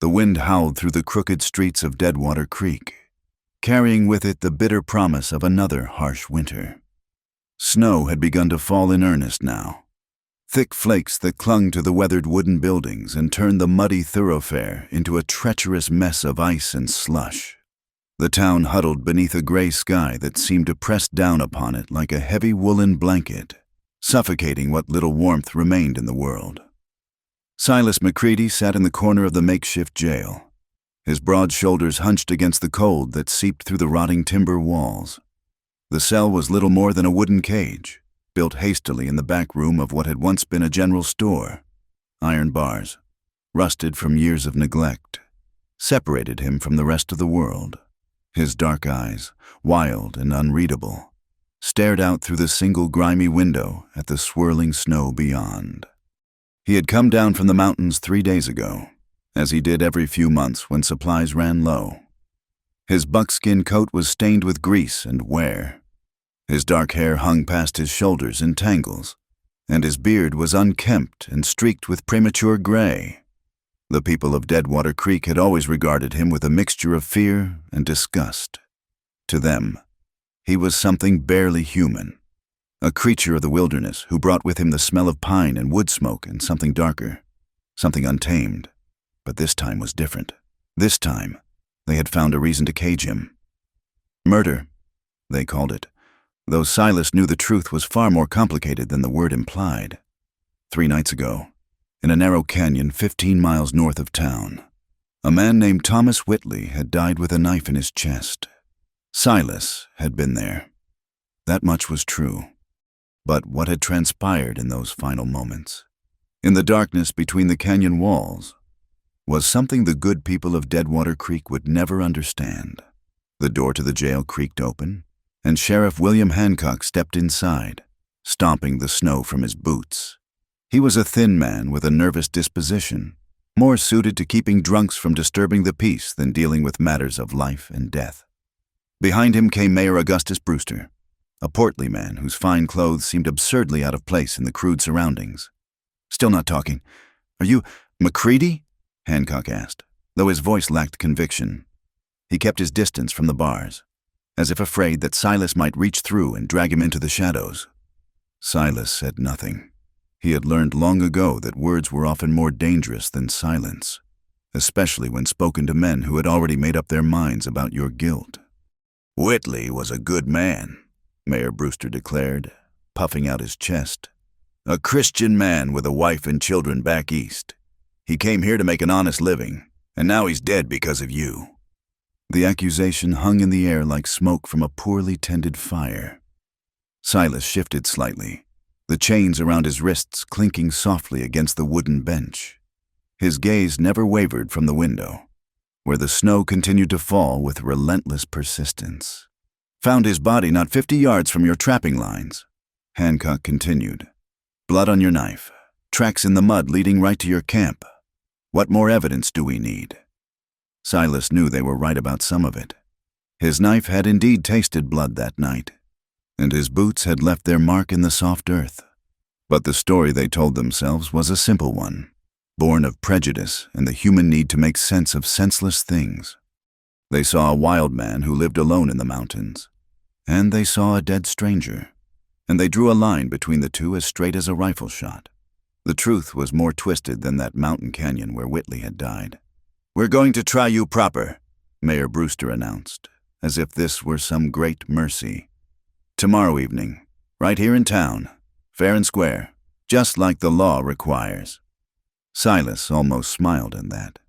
The wind howled through the crooked streets of Deadwater Creek, carrying with it the bitter promise of another harsh winter. Snow had begun to fall in earnest now, thick flakes that clung to the weathered wooden buildings and turned the muddy thoroughfare into a treacherous mess of ice and slush. The town huddled beneath a gray sky that seemed to press down upon it like a heavy woolen blanket, suffocating what little warmth remained in the world. Silas McCready sat in the corner of the makeshift jail, his broad shoulders hunched against the cold that seeped through the rotting timber walls. The cell was little more than a wooden cage, built hastily in the back room of what had once been a general store. Iron bars, rusted from years of neglect, separated him from the rest of the world. His dark eyes, wild and unreadable, stared out through the single grimy window at the swirling snow beyond. He had come down from the mountains 3 days ago, as he did every few months when supplies ran low. His buckskin coat was stained with grease and wear. His dark hair hung past his shoulders in tangles, and his beard was unkempt and streaked with premature gray. The people of Deadwater Creek had always regarded him with a mixture of fear and disgust. To them, he was something barely human, a creature of the wilderness who brought with him the smell of pine and wood smoke and something darker, something untamed. But this time was different. This time, they had found a reason to cage him. Murder, they called it, though Silas knew the truth was far more complicated than the word implied. 3 nights ago, in a narrow canyon 15 miles north of town, a man named Thomas Whitley had died with a knife in his chest. Silas had been there. That much was true. But what had transpired in those final moments, in the darkness between the canyon walls, was something the good people of Deadwater Creek would never understand. The door to the jail creaked open, and Sheriff William Hancock stepped inside, stomping the snow from his boots. He was a thin man with a nervous disposition, more suited to keeping drunks from disturbing the peace than dealing with matters of life and death. Behind him came Mayor Augustus Brewster, a portly man whose fine clothes seemed absurdly out of place in the crude surroundings. "Still not talking. Are you McCready?" Hancock asked, though his voice lacked conviction. He kept his distance from the bars, as if afraid that Silas might reach through and drag him into the shadows. Silas said nothing. He had learned long ago that words were often more dangerous than silence, especially when spoken to men who had already made up their minds about your guilt. "Whitley was a good man," Mayor Brewster declared, puffing out his chest. "A Christian man with a wife and children back east. He came here to make an honest living, and now he's dead because of you." The accusation hung in the air like smoke from a poorly tended fire. Silas shifted slightly, the chains around his wrists clinking softly against the wooden bench. His gaze never wavered from the window, where the snow continued to fall with relentless persistence. "Found his body not 50 yards from your trapping lines," Hancock continued. "Blood on your knife, tracks in the mud leading right to your camp. What more evidence do we need?" Silas knew they were right about some of it. His knife had indeed tasted blood that night, and his boots had left their mark in the soft earth. But the story they told themselves was a simple one, born of prejudice and the human need to make sense of senseless things. They saw a wild man who lived alone in the mountains, and they saw a dead stranger, and they drew a line between the two as straight as a rifle shot. The truth was more twisted than that mountain canyon where Whitley had died. "We're going to try you proper," Mayor Brewster announced, as if this were some great mercy. "Tomorrow evening, right here in town, fair and square, just like the law requires." Silas almost smiled at that.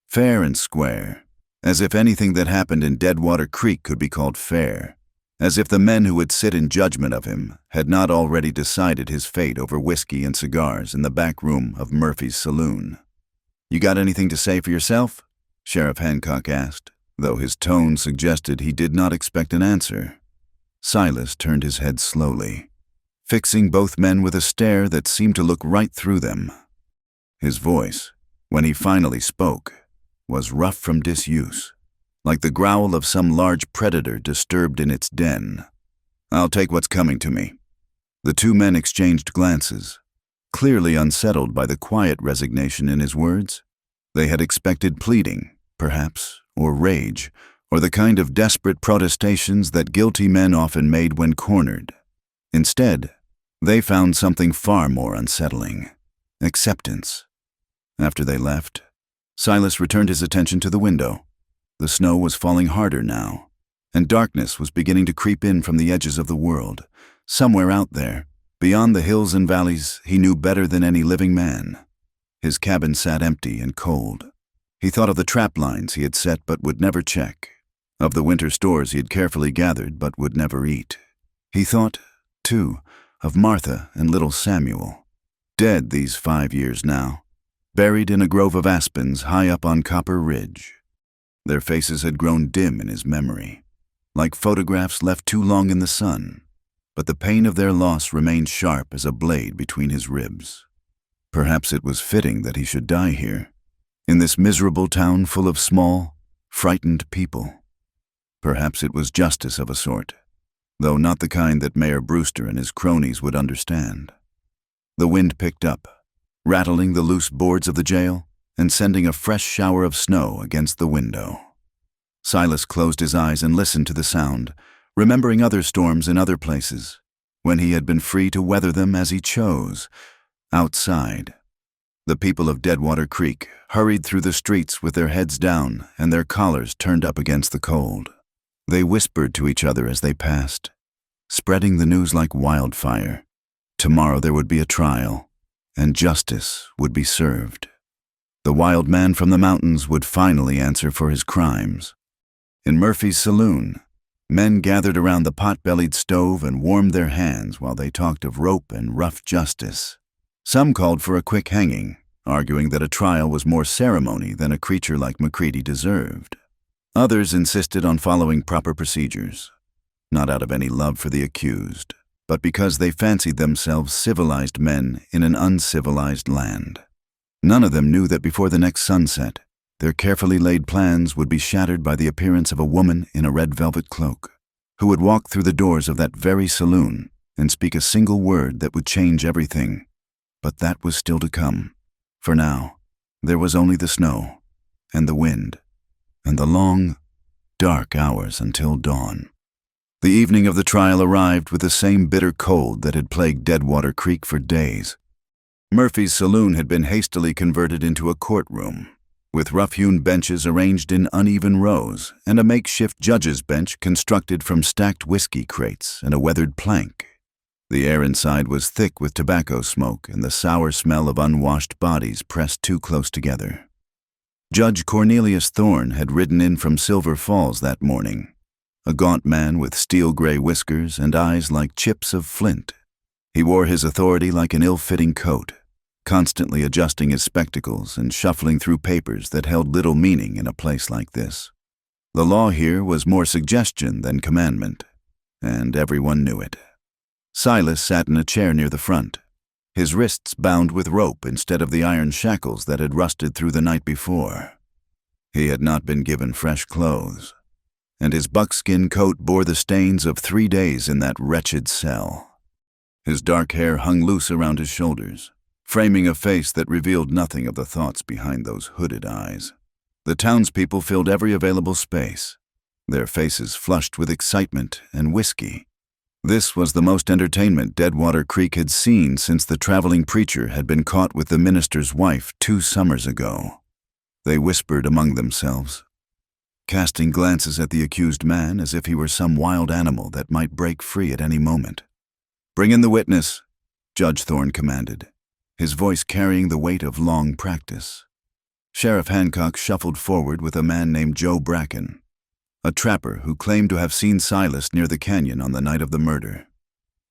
Fair and square, as if anything that happened in Deadwater Creek could be called fair, as if the men who would sit in judgment of him had not already decided his fate over whiskey and cigars in the back room of Murphy's Saloon. "You got anything to say for yourself?" Sheriff Hancock asked, though his tone suggested he did not expect an answer. Silas turned his head slowly, fixing both men with a stare that seemed to look right through them. His voice, when he finally spoke, was rough from disuse, like the growl of some large predator disturbed in its den. "I'll take what's coming to me." The two men exchanged glances, clearly unsettled by the quiet resignation in his words. They had expected pleading, perhaps, or rage, or the kind of desperate protestations that guilty men often made when cornered. Instead, they found something far more unsettling: acceptance. After they left, Silas returned his attention to the window. The snow was falling harder now, and darkness was beginning to creep in from the edges of the world. Somewhere out there, beyond the hills and valleys he knew better than any living man. His cabin sat empty and cold. He thought of the trap lines he had set but would never check, of the winter stores he had carefully gathered but would never eat. He thought, too, of Martha and little Samuel, dead these 5 years now, buried in a grove of aspens high up on Copper Ridge. Their faces had grown dim in his memory, like photographs left too long in the sun, but the pain of their loss remained sharp as a blade between his ribs. Perhaps it was fitting that he should die here, in this miserable town full of small, frightened people. Perhaps it was justice of a sort, though not the kind that Mayor Brewster and his cronies would understand. The wind picked up, rattling the loose boards of the jail and sending a fresh shower of snow against the window. Silas closed his eyes and listened to the sound, remembering other storms in other places, when he had been free to weather them as he chose. Outside, the people of Deadwater Creek hurried through the streets with their heads down and their collars turned up against the cold. They whispered to each other as they passed, spreading the news like wildfire. Tomorrow there would be a trial, and justice would be served. The wild man from the mountains would finally answer for his crimes. In Murphy's saloon, men gathered around the pot-bellied stove and warmed their hands while they talked of rope and rough justice. Some called for a quick hanging, arguing that a trial was more ceremony than a creature like McCready deserved. Others insisted on following proper procedures, not out of any love for the accused, but because they fancied themselves civilized men in an uncivilized land. None of them knew that before the next sunset, their carefully laid plans would be shattered by the appearance of a woman in a red velvet cloak, who would walk through the doors of that very saloon and speak a single word that would change everything. But that was still to come. For now, there was only the snow, and the wind, and the long, dark hours until dawn. The evening of the trial arrived with the same bitter cold that had plagued Deadwater Creek for days. Murphy's saloon had been hastily converted into a courtroom, with rough-hewn benches arranged in uneven rows and a makeshift judge's bench constructed from stacked whiskey crates and a weathered plank. The air inside was thick with tobacco smoke and the sour smell of unwashed bodies pressed too close together. Judge Cornelius Thorne had ridden in from Silver Falls that morning, a gaunt man with steel-gray whiskers and eyes like chips of flint. He wore his authority like an ill-fitting coat, constantly adjusting his spectacles and shuffling through papers that held little meaning in a place like this. The law here was more suggestion than commandment, and everyone knew it. Silas sat in a chair near the front, his wrists bound with rope instead of the iron shackles that had rusted through the night before. He had not been given fresh clothes, and his buckskin coat bore the stains of 3 days in that wretched cell. His dark hair hung loose around his shoulders, framing a face that revealed nothing of the thoughts behind those hooded eyes. The townspeople filled every available space, their faces flushed with excitement and whiskey. This was the most entertainment Deadwater Creek had seen since the traveling preacher had been caught with the minister's wife 2 summers ago. They whispered among themselves, casting glances at the accused man as if he were some wild animal that might break free at any moment. "Bring in the witness," Judge Thorne commanded, his voice carrying the weight of long practice. Sheriff Hancock shuffled forward with a man named Joe Bracken, a trapper who claimed to have seen Silas near the canyon on the night of the murder.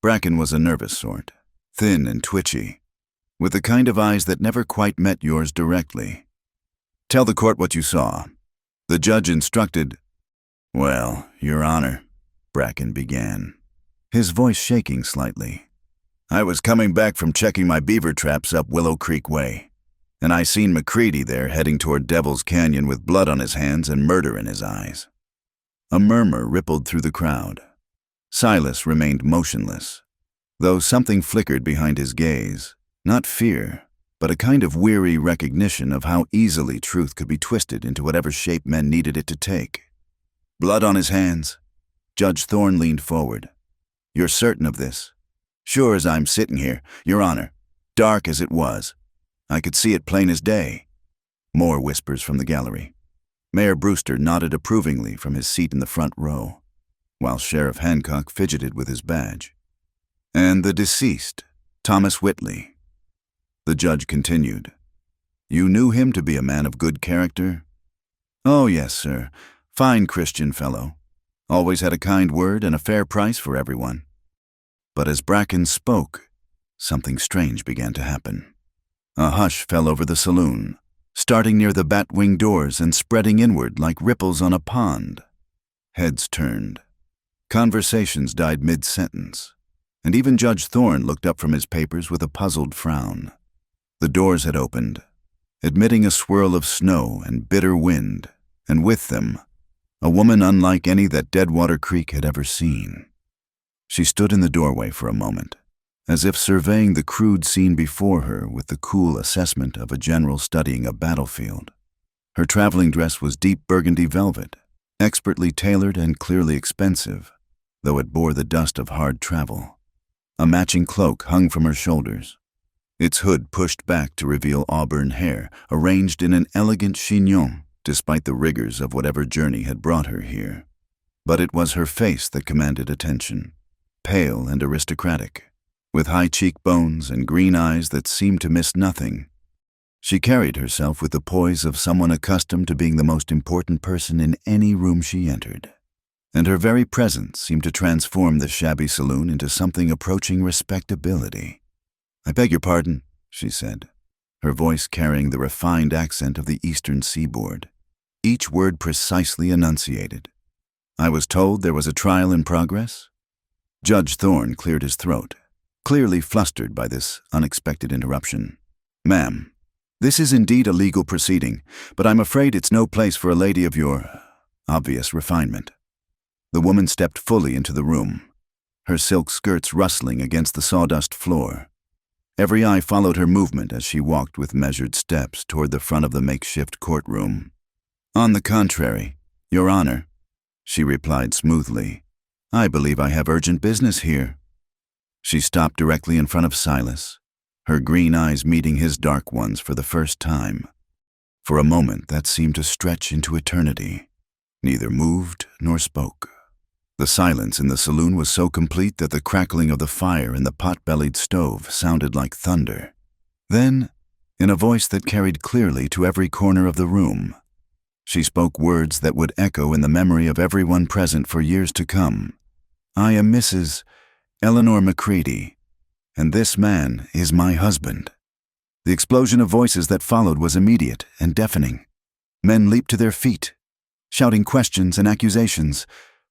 Bracken was a nervous sort, thin and twitchy, with the kind of eyes that never quite met yours directly. "Tell the court what you saw," the judge instructed. "Well, Your Honor," Bracken began, his voice shaking slightly, "I was coming back from checking my beaver traps up Willow Creek Way, and I seen McCready there heading toward Devil's Canyon with blood on his hands and murder in his eyes." A murmur rippled through the crowd. Silas remained motionless, though something flickered behind his gaze, not fear, but a kind of weary recognition of how easily truth could be twisted into whatever shape men needed it to take. Blood on his hands. Judge Thorne leaned forward. "You're certain of this?" "Sure as I'm sitting here, Your Honor. Dark as it was. I could see it plain as day." More whispers from the gallery. Mayor Brewster nodded approvingly from his seat in the front row, while Sheriff Hancock fidgeted with his badge. "And the deceased, Thomas Whitley." The judge continued. "You knew him to be a man of good character?" "Oh, yes, sir. Fine Christian fellow. Always had a kind word and a fair price for everyone." But as Bracken spoke, something strange began to happen. A hush fell over the saloon, starting near the bat-wing doors and spreading inward like ripples on a pond. Heads turned. Conversations died mid-sentence, and even Judge Thorne looked up from his papers with a puzzled frown. The doors had opened, admitting a swirl of snow and bitter wind, and with them, a woman unlike any that Deadwater Creek had ever seen. She stood in the doorway for a moment, as if surveying the crude scene before her with the cool assessment of a general studying a battlefield. Her traveling dress was deep burgundy velvet, expertly tailored and clearly expensive, though it bore the dust of hard travel. A matching cloak hung from her shoulders, its hood pushed back to reveal auburn hair, arranged in an elegant chignon, despite the rigors of whatever journey had brought her here. But it was her face that commanded attention, pale and aristocratic, with high cheekbones and green eyes that seemed to miss nothing. She carried herself with the poise of someone accustomed to being the most important person in any room she entered, and her very presence seemed to transform the shabby saloon into something approaching respectability. "I beg your pardon," she said, her voice carrying the refined accent of the eastern seaboard, each word precisely enunciated. "I was told there was a trial in progress." Judge Thorne cleared his throat, clearly flustered by this unexpected interruption. "Ma'am, this is indeed a legal proceeding, but I'm afraid it's no place for a lady of your obvious refinement." The woman stepped fully into the room, her silk skirts rustling against the sawdust floor. Every eye followed her movement as she walked with measured steps toward the front of the makeshift courtroom. "On the contrary, Your Honor," she replied smoothly, "I believe I have urgent business here." She stopped directly in front of Silas, her green eyes meeting his dark ones for the first time. For a moment that seemed to stretch into eternity. Neither moved nor spoke. The silence in the saloon was so complete that the crackling of the fire in the pot-bellied stove sounded like thunder. Then, in a voice that carried clearly to every corner of the room, she spoke words that would echo in the memory of everyone present for years to come. "I am Mrs. Eleanor Macready, and this man is my husband." The explosion of voices that followed was immediate and deafening. Men leaped to their feet, shouting questions and accusations.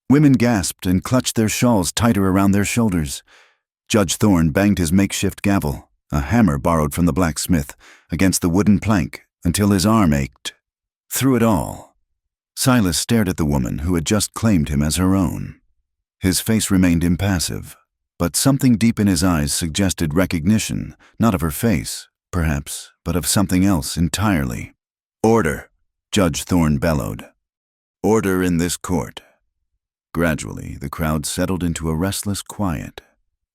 Women gasped and clutched their shawls tighter around their shoulders. Judge Thorne banged his makeshift gavel, a hammer borrowed from the blacksmith, against the wooden plank until his arm ached. Through it all, Silas stared at the woman who had just claimed him as her own. His face remained impassive, but something deep in his eyes suggested recognition, not of her face, perhaps, but of something else entirely. "Order," Judge Thorne bellowed. "Order in this court." Gradually, the crowd settled into a restless quiet,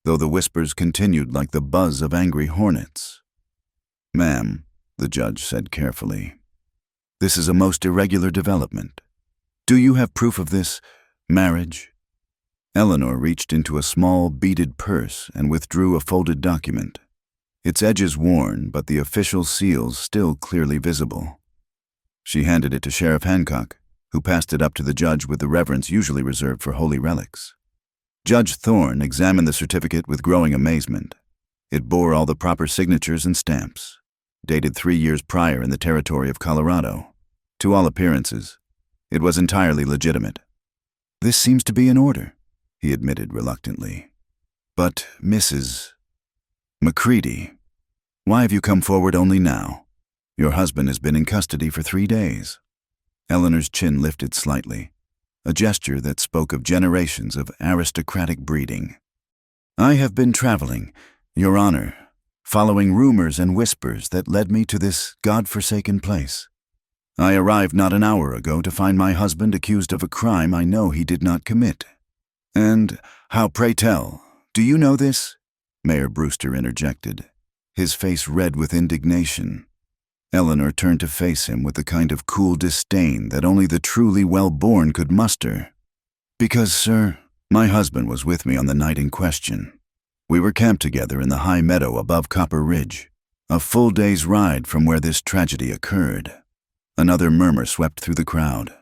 though the whispers continued like the buzz of angry hornets. "Ma'am," the judge said carefully, "this is a most irregular development. Do you have proof of this marriage?" Eleanor reached into a small, beaded purse and withdrew a folded document, its edges worn but the official seals still clearly visible. She handed it to Sheriff Hancock, who passed it up to the judge with the reverence usually reserved for holy relics. Judge Thorne examined the certificate with growing amazement. It bore all the proper signatures and stamps, dated 3 years prior in the territory of Colorado. To all appearances, it was entirely legitimate. "This seems to be in order," he admitted reluctantly. "But, Mrs. Macready, why have you come forward only now? Your husband has been in custody for 3 days. Eleanor's chin lifted slightly, a gesture that spoke of generations of aristocratic breeding. "I have been traveling, Your Honor, following rumors and whispers that led me to this God-forsaken place. I arrived not an hour ago to find my husband accused of a crime I know he did not commit. And how, pray tell, do you know this? Mayor Brewster interjected, his face red with indignation. Eleanor turned to face him with the kind of cool disdain that only the truly well-born could muster. Because, sir, my husband was with me on the night in question. We were camped together in the high meadow above Copper Ridge, a full day's ride from where this tragedy occurred. Another murmur swept through the crowd.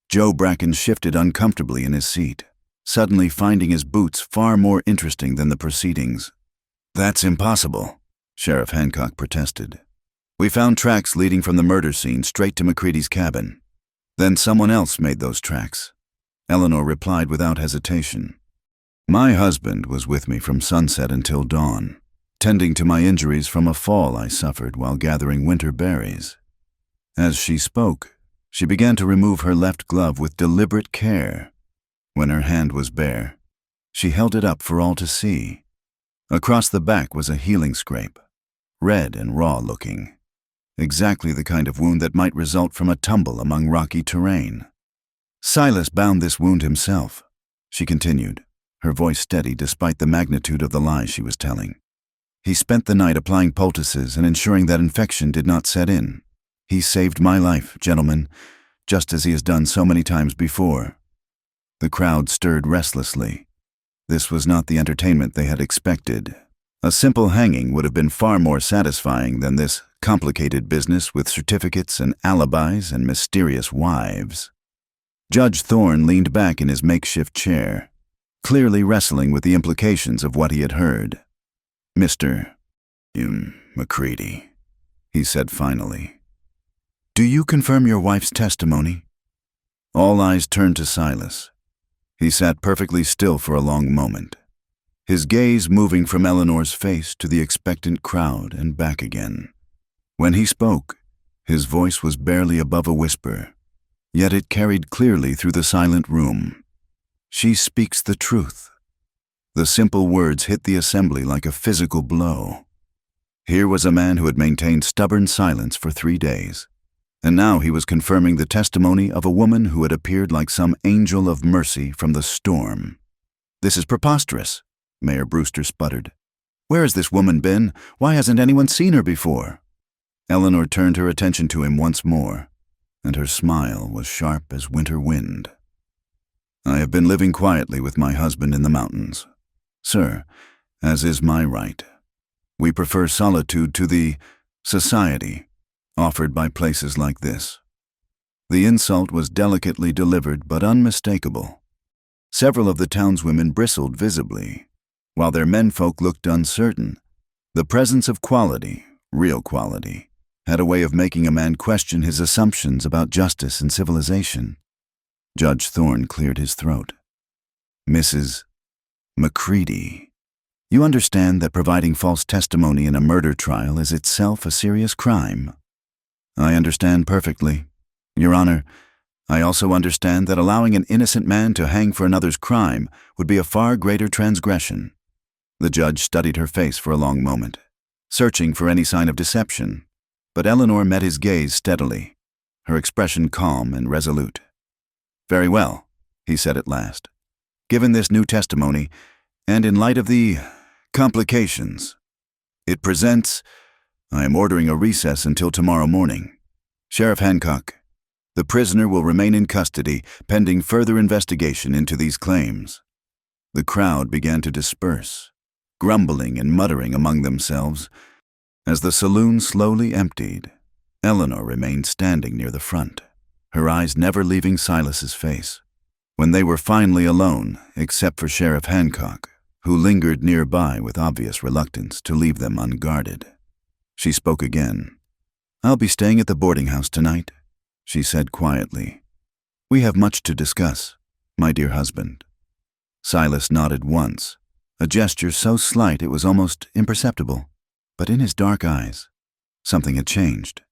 Joe Bracken shifted uncomfortably in his seat, suddenly finding his boots far more interesting than the proceedings. That's impossible, Sheriff Hancock protested. We found tracks leading from the murder scene straight to McCready's cabin. Then someone else made those tracks. Eleanor replied without hesitation. My husband was with me from sunset until dawn, tending to my injuries from a fall I suffered while gathering winter berries. As she spoke, she began to remove her left glove with deliberate care. When her hand was bare, she held it up for all to see. Across the back was a healing scrape, red and raw-looking, exactly the kind of wound that might result from a tumble among rocky terrain. Silas bound this wound himself, she continued, her voice steady despite the magnitude of the lie she was telling. He spent the night applying poultices and ensuring that infection did not set in. He saved my life, gentlemen, just as he has done so many times before. The crowd stirred restlessly. This was not the entertainment they had expected. A simple hanging would have been far more satisfying than this complicated business with certificates and alibis and mysterious wives. Judge Thorne leaned back in his makeshift chair, clearly wrestling with the implications of what he had heard. Mr. McCready, he said finally. Do you confirm your wife's testimony? All eyes turned to Silas. He sat perfectly still for a long moment, his gaze moving from Eleanor's face to the expectant crowd and back again. When he spoke, his voice was barely above a whisper, yet it carried clearly through the silent room. She speaks the truth. The simple words hit the assembly like a physical blow. Here was a man who had maintained stubborn silence for 3 days, and now he was confirming the testimony of a woman who had appeared like some angel of mercy from the storm. This is preposterous, Mayor Brewster sputtered. Where has this woman been? Why hasn't anyone seen her before? Eleanor turned her attention to him once more, and her smile was sharp as winter wind. I have been living quietly with my husband in the mountains, sir, as is my right. We prefer solitude to the society offered by places like this. The insult was delicately delivered but unmistakable. Several of the townswomen bristled visibly, while their menfolk looked uncertain. The presence of quality, real quality, had a way of making a man question his assumptions about justice and civilization. Judge Thorne cleared his throat. Mrs. McCready, you understand that providing false testimony in a murder trial is itself a serious crime. I understand perfectly. Your Honor, I also understand that allowing an innocent man to hang for another's crime would be a far greater transgression. The judge studied her face for a long moment, searching for any sign of deception, but Eleanor met his gaze steadily, her expression calm and resolute. Very well, he said at last. Given this new testimony, and in light of the complications it presents, I am ordering a recess until tomorrow morning. Sheriff Hancock, the prisoner will remain in custody pending further investigation into these claims. The crowd began to disperse, grumbling and muttering among themselves. As the saloon slowly emptied, Eleanor remained standing near the front, her eyes never leaving Silas's face. When they were finally alone, except for Sheriff Hancock, who lingered nearby with obvious reluctance to leave them unguarded, she spoke again. I'll be staying at the boarding house tonight, she said quietly. We have much to discuss, my dear husband. Silas nodded once, a gesture so slight it was almost imperceptible, but in his dark eyes, something had changed.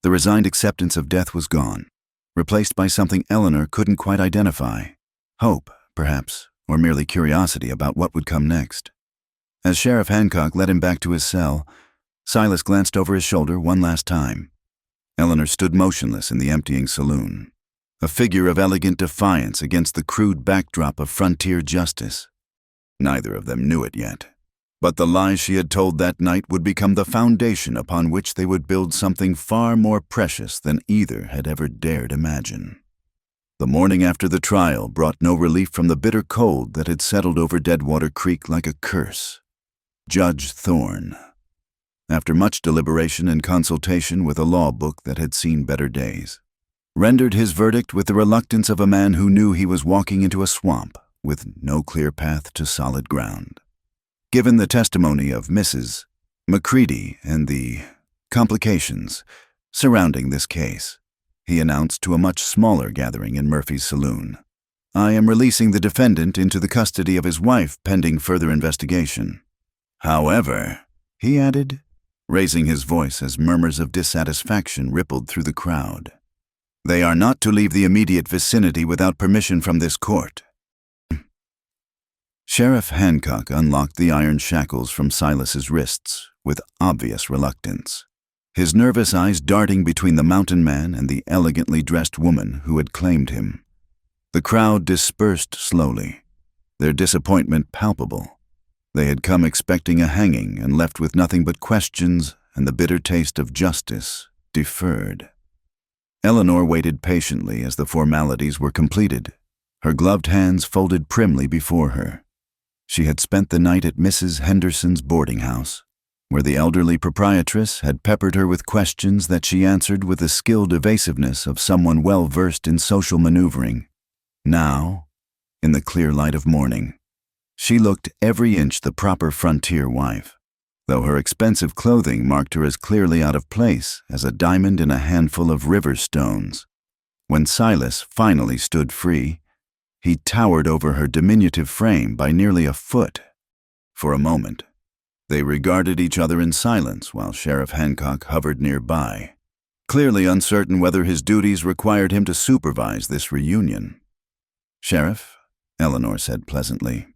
The resigned acceptance of death was gone, replaced by something Eleanor couldn't quite identify. Hope, perhaps, or merely curiosity about what would come next. As Sheriff Hancock led him back to his cell, Silas glanced over his shoulder one last time. Eleanor stood motionless in the emptying saloon, a figure of elegant defiance against the crude backdrop of frontier justice. Neither of them knew it yet, but the lies she had told that night would become the foundation upon which they would build something far more precious than either had ever dared imagine. The morning after the trial brought no relief from the bitter cold that had settled over Deadwater Creek like a curse. Judge Thorne, after much deliberation and consultation with a law book that had seen better days, rendered his verdict with the reluctance of a man who knew he was walking into a swamp with no clear path to solid ground. Given the testimony of Mrs. McCready and the complications surrounding this case, he announced to a much smaller gathering in Murphy's saloon, "I am releasing the defendant into the custody of his wife pending further investigation. However," he added, raising his voice as murmurs of dissatisfaction rippled through the crowd, "they are not to leave the immediate vicinity without permission from this court." Sheriff Hancock unlocked the iron shackles from Silas's wrists with obvious reluctance, his nervous eyes darting between the mountain man and the elegantly dressed woman who had claimed him. The crowd dispersed slowly, their disappointment palpable. They had come expecting a hanging and left with nothing but questions and the bitter taste of justice deferred. Eleanor waited patiently as the formalities were completed, her gloved hands folded primly before her. She had spent the night at Mrs. Henderson's boarding house, where the elderly proprietress had peppered her with questions that she answered with the skilled evasiveness of someone well-versed in social maneuvering. Now, in the clear light of morning, she looked every inch the proper frontier wife, though her expensive clothing marked her as clearly out of place as a diamond in a handful of river stones. When Silas finally stood free, he towered over her diminutive frame by nearly a foot. For a moment, they regarded each other in silence while Sheriff Hancock hovered nearby, clearly uncertain whether his duties required him to supervise this reunion. "Sheriff," Eleanor said pleasantly,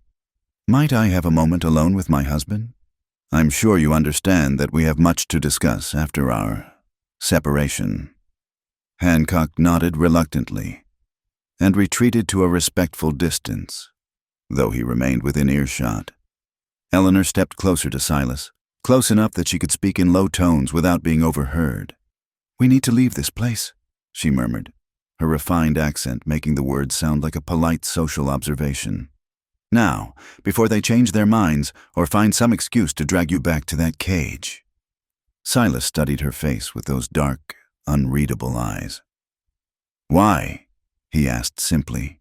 "might I have a moment alone with my husband? I'm sure you understand that we have much to discuss after our separation." Hancock nodded reluctantly and retreated to a respectful distance, though he remained within earshot. Eleanor stepped closer to Silas, close enough that she could speak in low tones without being overheard. "We need to leave this place," she murmured, her refined accent making the words sound like a polite social observation. "Now, before they change their minds or find some excuse to drag you back to that cage." Silas studied her face with those dark, unreadable eyes. "Why?" he asked simply.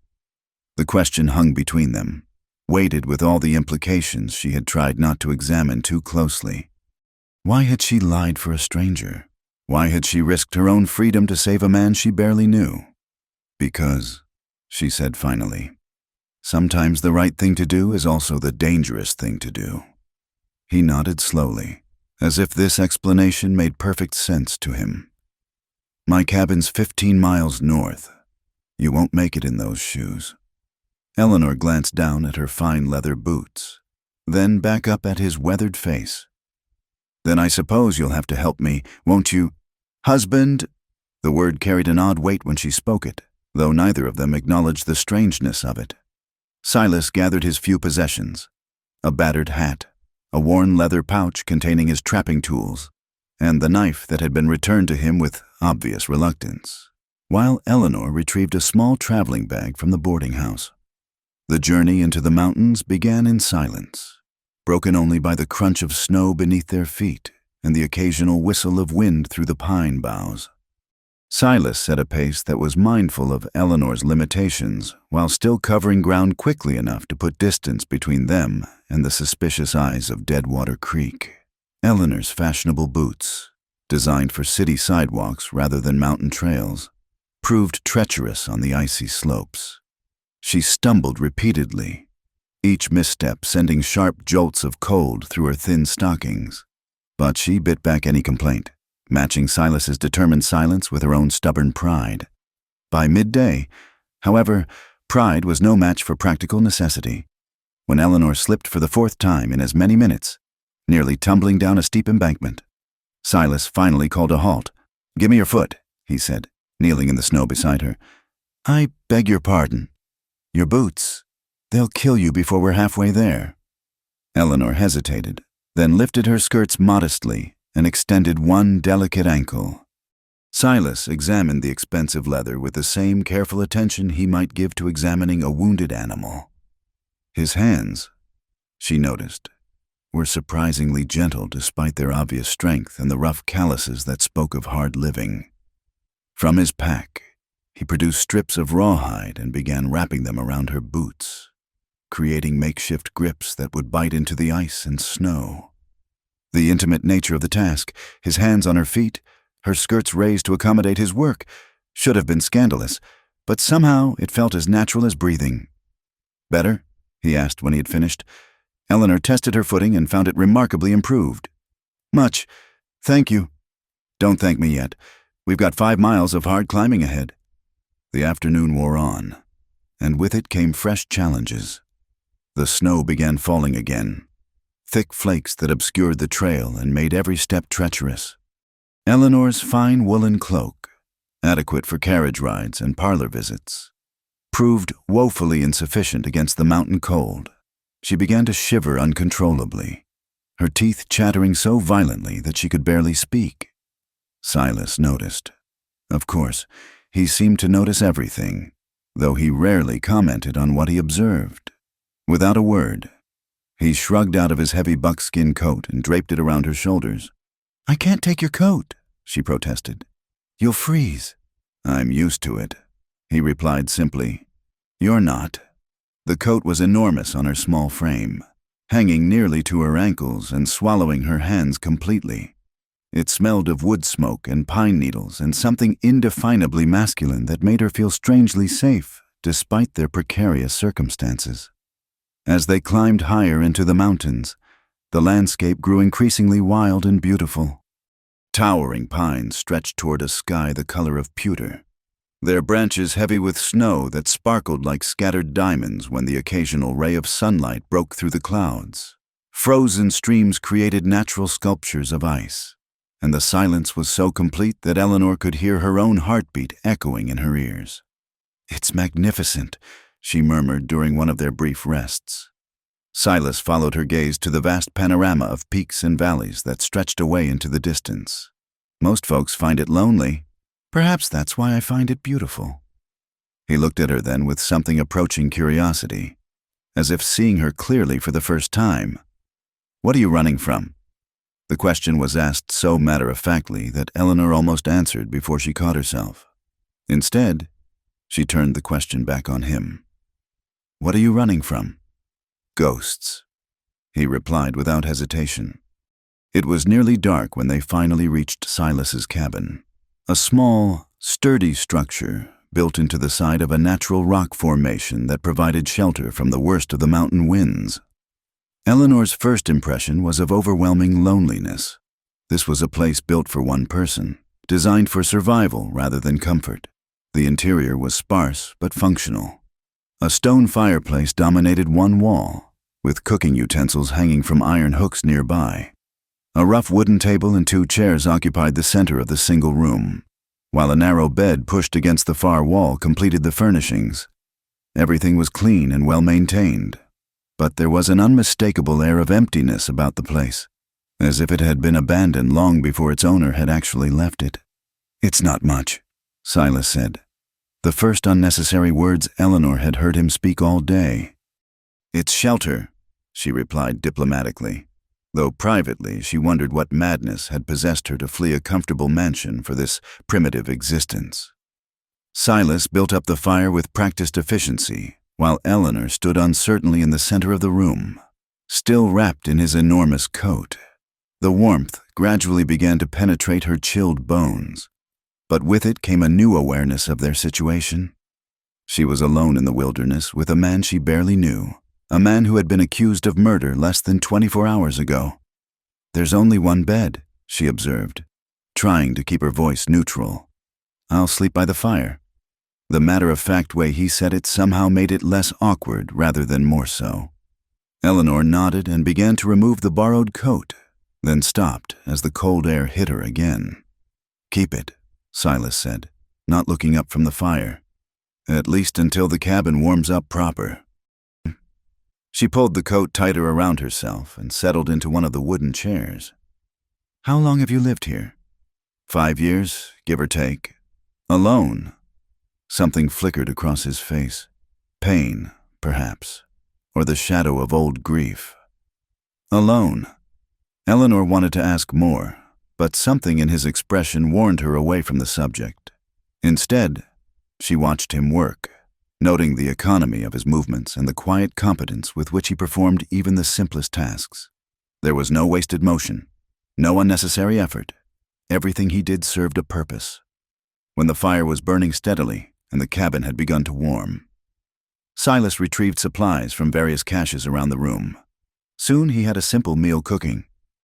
The question hung between them, weighted with all the implications she had tried not to examine too closely. Why had she lied for a stranger? Why had she risked her own freedom to save a man she barely knew? "Because," she said finally, "sometimes the right thing to do is also the dangerous thing to do." He nodded slowly, as if this explanation made perfect sense to him. "My cabin's 15 miles north. You won't make it in those shoes." Eleanor glanced down at her fine leather boots, then back up at his weathered face. "Then I suppose you'll have to help me, won't you?" "Husband?" The word carried an odd weight when she spoke it, though neither of them acknowledged the strangeness of it. Silas gathered his few possessions, a battered hat, a worn leather pouch containing his trapping tools, and the knife that had been returned to him with obvious reluctance, while Eleanor retrieved a small traveling bag from the boarding house. The journey into the mountains began in silence, broken only by the crunch of snow beneath their feet and the occasional whistle of wind through the pine boughs. Silas set a pace that was mindful of Eleanor's limitations while still covering ground quickly enough to put distance between them and the suspicious eyes of Deadwater Creek. Eleanor's fashionable boots, designed for city sidewalks rather than mountain trails, proved treacherous on the icy slopes. She stumbled repeatedly, each misstep sending sharp jolts of cold through her thin stockings. But she bit back any complaint, matching Silas's determined silence with her own stubborn pride. By midday, however, pride was no match for practical necessity. When Eleanor slipped for the fourth time in as many minutes, nearly tumbling down a steep embankment, Silas finally called a halt. "Give me your foot," he said, kneeling in the snow beside her. "I beg your pardon. Your boots. They'll kill you before we're halfway there." Eleanor hesitated, then lifted her skirts modestly and extended one delicate ankle. Silas examined the expensive leather with the same careful attention he might give to examining a wounded animal. His hands, she noticed, were surprisingly gentle despite their obvious strength and the rough calluses that spoke of hard living. From his pack, he produced strips of rawhide and began wrapping them around her boots, creating makeshift grips that would bite into the ice and snow. The intimate nature of the task, his hands on her feet, her skirts raised to accommodate his work, should have been scandalous, but somehow it felt as natural as breathing. "Better?" he asked when he had finished. Eleanor tested her footing and found it remarkably improved. "Much. Thank you." "Don't thank me yet. We've got 5 miles of hard climbing ahead." The afternoon wore on, and with it came fresh challenges. The snow began falling again, thick flakes that obscured the trail and made every step treacherous. Eleanor's fine woolen cloak, adequate for carriage rides and parlor visits, proved woefully insufficient against the mountain cold. She began to shiver uncontrollably, her teeth chattering so violently that she could barely speak. Silas noticed. Of course, he seemed to notice everything, though he rarely commented on what he observed. Without a word, he shrugged out of his heavy buckskin coat and draped it around her shoulders. "I can't take your coat," she protested. "You'll freeze." "I'm used to it," he replied simply. "You're not." The coat was enormous on her small frame, hanging nearly to her ankles and swallowing her hands completely. It smelled of wood smoke and pine needles and something indefinably masculine that made her feel strangely safe despite their precarious circumstances. As they climbed higher into the mountains, the landscape grew increasingly wild and beautiful. Towering pines stretched toward a sky the color of pewter, their branches heavy with snow that sparkled like scattered diamonds when the occasional ray of sunlight broke through the clouds. Frozen streams created natural sculptures of ice, and the silence was so complete that Eleanor could hear her own heartbeat echoing in her ears. "It's magnificent," she murmured during one of their brief rests. Silas followed her gaze to the vast panorama of peaks and valleys that stretched away into the distance. "Most folks find it lonely. Perhaps that's why I find it beautiful." He looked at her then with something approaching curiosity, as if seeing her clearly for the first time. "What are you running from?" The question was asked so matter-of-factly that Eleanor almost answered before she caught herself. Instead, she turned the question back on him. "What are you running from?" "Ghosts," he replied without hesitation. It was nearly dark when they finally reached Silas's cabin, a small, sturdy structure built into the side of a natural rock formation that provided shelter from the worst of the mountain winds. Eleanor's first impression was of overwhelming loneliness. This was a place built for one person, designed for survival rather than comfort. The interior was sparse but functional. A stone fireplace dominated one wall, with cooking utensils hanging from iron hooks nearby. A rough wooden table and 2 chairs occupied the center of the single room, while a narrow bed pushed against the far wall completed the furnishings. Everything was clean and well-maintained, but there was an unmistakable air of emptiness about the place, as if it had been abandoned long before its owner had actually left it. "It's not much," Silas said, the first unnecessary words Eleanor had heard him speak all day. "It's shelter," she replied diplomatically, though privately she wondered what madness had possessed her to flee a comfortable mansion for this primitive existence. Silas built up the fire with practiced efficiency, while Eleanor stood uncertainly in the center of the room, still wrapped in his enormous coat. The warmth gradually began to penetrate her chilled bones, but with it came a new awareness of their situation. She was alone in the wilderness with a man she barely knew, a man who had been accused of murder less than 24 hours ago. "There's only one bed," she observed, trying to keep her voice neutral. "I'll sleep by the fire." The matter-of-fact way he said it somehow made it less awkward rather than more so. Eleanor nodded and began to remove the borrowed coat, then stopped as the cold air hit her again. "Keep it," Silas said, not looking up from the fire. "At least until the cabin warms up proper." She pulled the coat tighter around herself and settled into one of the wooden chairs. "How long have you lived here?" 5 years, give or take. Alone. Something flickered across his face. Pain, perhaps, or the shadow of old grief. Alone. Eleanor wanted to ask more, but something in his expression warned her away from the subject. Instead, she watched him work, noting the economy of his movements and the quiet competence with which he performed even the simplest tasks. There was no wasted motion, no unnecessary effort. Everything he did served a purpose. When the fire was burning steadily and the cabin had begun to warm, Silas retrieved supplies from various caches around the room. Soon he had a simple meal cooking: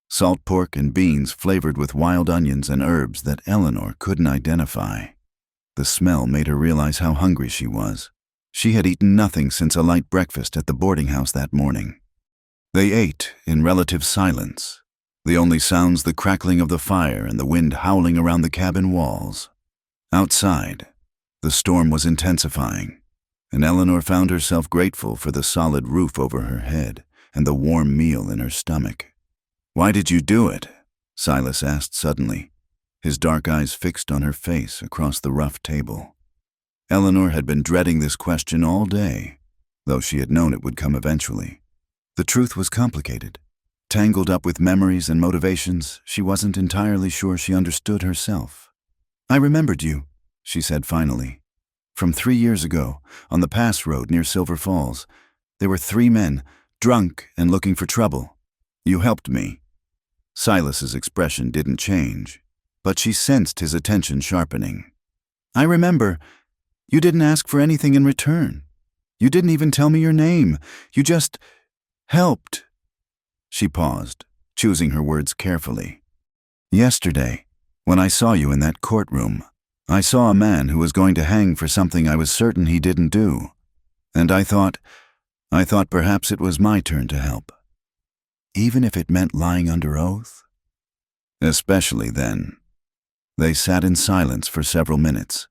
salt pork and beans flavored with wild onions and herbs that Eleanor couldn't identify. The smell made her realize how hungry she was. She had eaten nothing since a light breakfast at the boarding house that morning. They ate in relative silence, the only sounds the crackling of the fire and the wind howling around the cabin walls. Outside, the storm was intensifying, and Eleanor found herself grateful for the solid roof over her head and the warm meal in her stomach. "Why did you do it?" Silas asked suddenly, his dark eyes fixed on her face across the rough table. Eleanor had been dreading this question all day, though she had known it would come eventually. The truth was complicated. Tangled up with memories and motivations she wasn't entirely sure she understood herself. "I remembered you," she said finally. "From 3 years ago, on the pass road near Silver Falls. There were 3 men, drunk and looking for trouble. You helped me." Silas's expression didn't change, but she sensed his attention sharpening. "I remember. You didn't ask for anything in return. You didn't even tell me your name. You just helped." She paused, choosing her words carefully. "Yesterday, when I saw you in that courtroom, I saw a man who was going to hang for something I was certain he didn't do. And I thought perhaps it was my turn to help. Even if it meant lying under oath?" Especially then. They sat in silence for several minutes,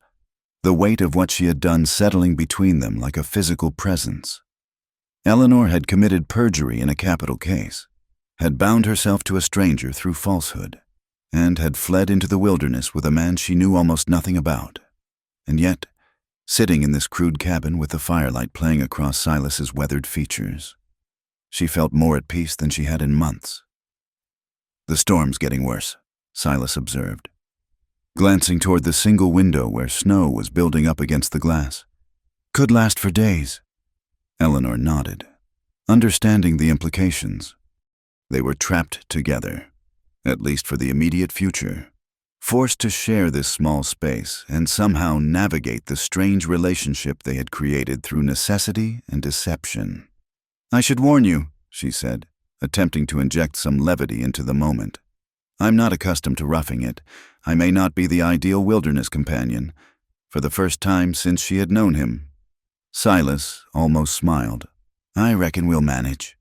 the weight of what she had done settling between them like a physical presence. Eleanor had committed perjury in a capital case, had bound herself to a stranger through falsehood, and had fled into the wilderness with a man she knew almost nothing about. And yet, sitting in this crude cabin with the firelight playing across Silas's weathered features, she felt more at peace than she had in months. "The storm's getting worse," Silas observed, glancing toward the single window where snow was building up against the glass. "Could last for days." Eleanor nodded, understanding the implications. They were trapped together, at least for the immediate future, forced to share this small space and somehow navigate the strange relationship they had created through necessity and deception. "I should warn you," she said, attempting to inject some levity into the moment. "I'm not accustomed to roughing it. I may not be the ideal wilderness companion." For the first time since she had known him, Silas almost smiled. "I reckon we'll manage."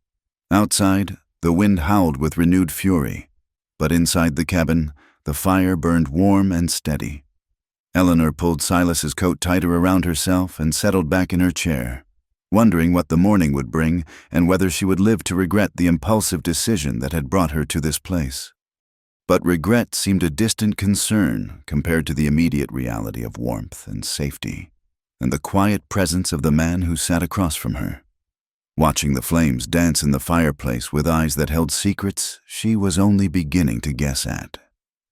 Outside, the wind howled with renewed fury, but inside the cabin, the fire burned warm and steady. Eleanor pulled Silas's coat tighter around herself and settled back in her chair, wondering what the morning would bring and whether she would live to regret the impulsive decision that had brought her to this place. But regret seemed a distant concern compared to the immediate reality of warmth and safety, and the quiet presence of the man who sat across from her. Watching the flames dance in the fireplace with eyes that held secrets she was only beginning to guess at.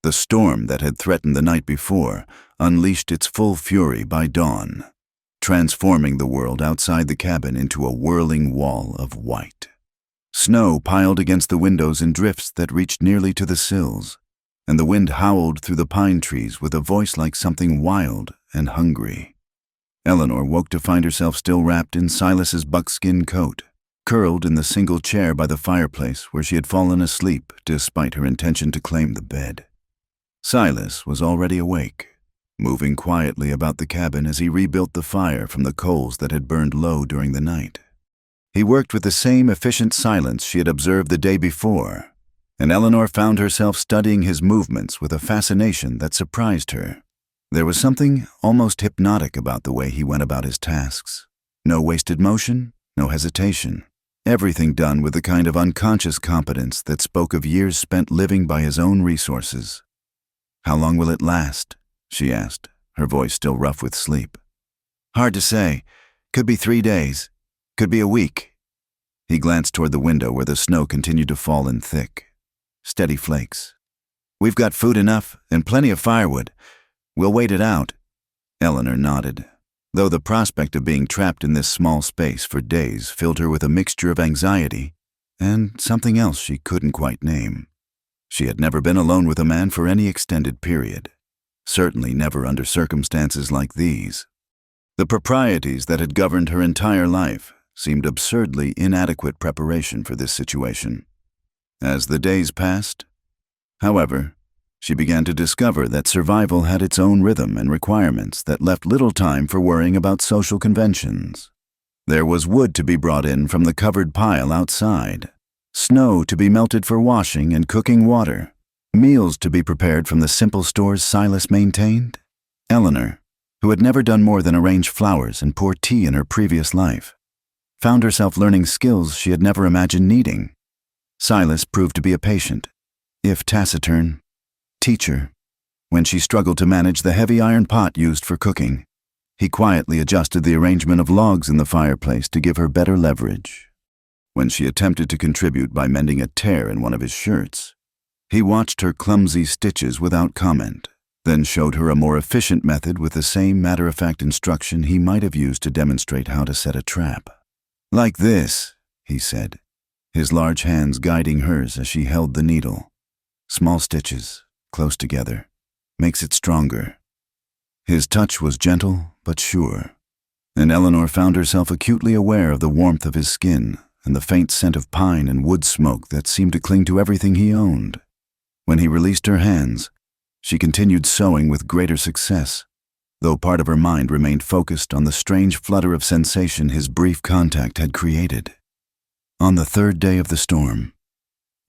The storm that had threatened the night before unleashed its full fury by dawn, transforming the world outside the cabin into a whirling wall of white. Snow piled against the windows in drifts that reached nearly to the sills, and the wind howled through the pine trees with a voice like something wild and hungry. Eleanor woke to find herself still wrapped in Silas's buckskin coat, curled in the single chair by the fireplace where she had fallen asleep despite her intention to claim the bed. Silas was already awake, moving quietly about the cabin as he rebuilt the fire from the coals that had burned low during the night. He worked with the same efficient silence she had observed the day before, and Eleanor found herself studying his movements with a fascination that surprised her. There was something almost hypnotic about the way he went about his tasks. No wasted motion, no hesitation. Everything done with the kind of unconscious competence that spoke of years spent living by his own resources. "How long will it last?" she asked, her voice still rough with sleep. "Hard to say. Could be 3 days. Could be a week." He glanced toward the window where the snow continued to fall in thick, steady flakes. "We've got food enough and plenty of firewood. We'll wait it out." Eleanor nodded, though the prospect of being trapped in this small space for days filled her with a mixture of anxiety and something else she couldn't quite name. She had never been alone with a man for any extended period, certainly never under circumstances like these. The proprieties that had governed her entire life seemed absurdly inadequate preparation for this situation. As the days passed, however, she began to discover that survival had its own rhythm and requirements that left little time for worrying about social conventions. There was wood to be brought in from the covered pile outside, snow to be melted for washing and cooking water, meals to be prepared from the simple stores Silas maintained. Eleanor, who had never done more than arrange flowers and pour tea in her previous life, found herself learning skills she had never imagined needing. Silas proved to be a patient, if taciturn, teacher. When she struggled to manage the heavy iron pot used for cooking, he quietly adjusted the arrangement of logs in the fireplace to give her better leverage. When she attempted to contribute by mending a tear in one of his shirts, he watched her clumsy stitches without comment, then showed her a more efficient method with the same matter-of-fact instruction he might have used to demonstrate how to set a trap. "Like this," he said, his large hands guiding hers as she held the needle. "Small stitches, close together, makes it stronger." His touch was gentle but sure, and Eleanor found herself acutely aware of the warmth of his skin and the faint scent of pine and wood smoke that seemed to cling to everything he owned. When he released her hands, she continued sewing with greater success, though part of her mind remained focused on the strange flutter of sensation his brief contact had created. On the 3rd day of the storm,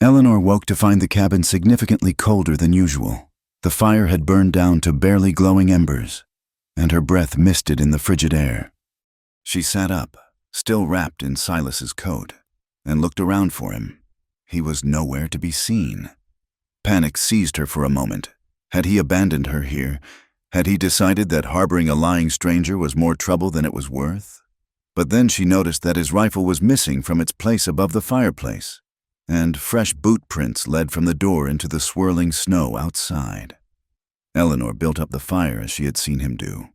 Eleanor woke to find the cabin significantly colder than usual. The fire had burned down to barely glowing embers, and her breath misted in the frigid air. She sat up, still wrapped in Silas's coat, and looked around for him. He was nowhere to be seen. Panic seized her for a moment. Had he abandoned her here? Had he decided that harboring a lying stranger was more trouble than it was worth? But then she noticed that his rifle was missing from its place above the fireplace, and fresh boot prints led from the door into the swirling snow outside. Eleanor built up the fire as she had seen him do,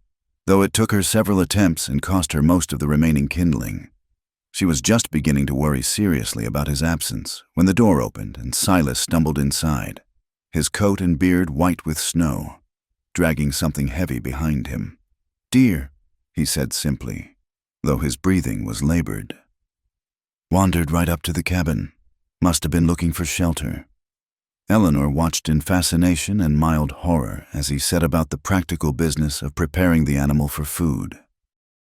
though it took her several attempts and cost her most of the remaining kindling. She was just beginning to worry seriously about his absence when the door opened and Silas stumbled inside, his coat and beard white with snow, dragging something heavy behind him. "Dear," he said simply, though his breathing was labored. "Wandered right up to the cabin. Must have been looking for shelter." Eleanor watched in fascination and mild horror as he set about the practical business of preparing the animal for food.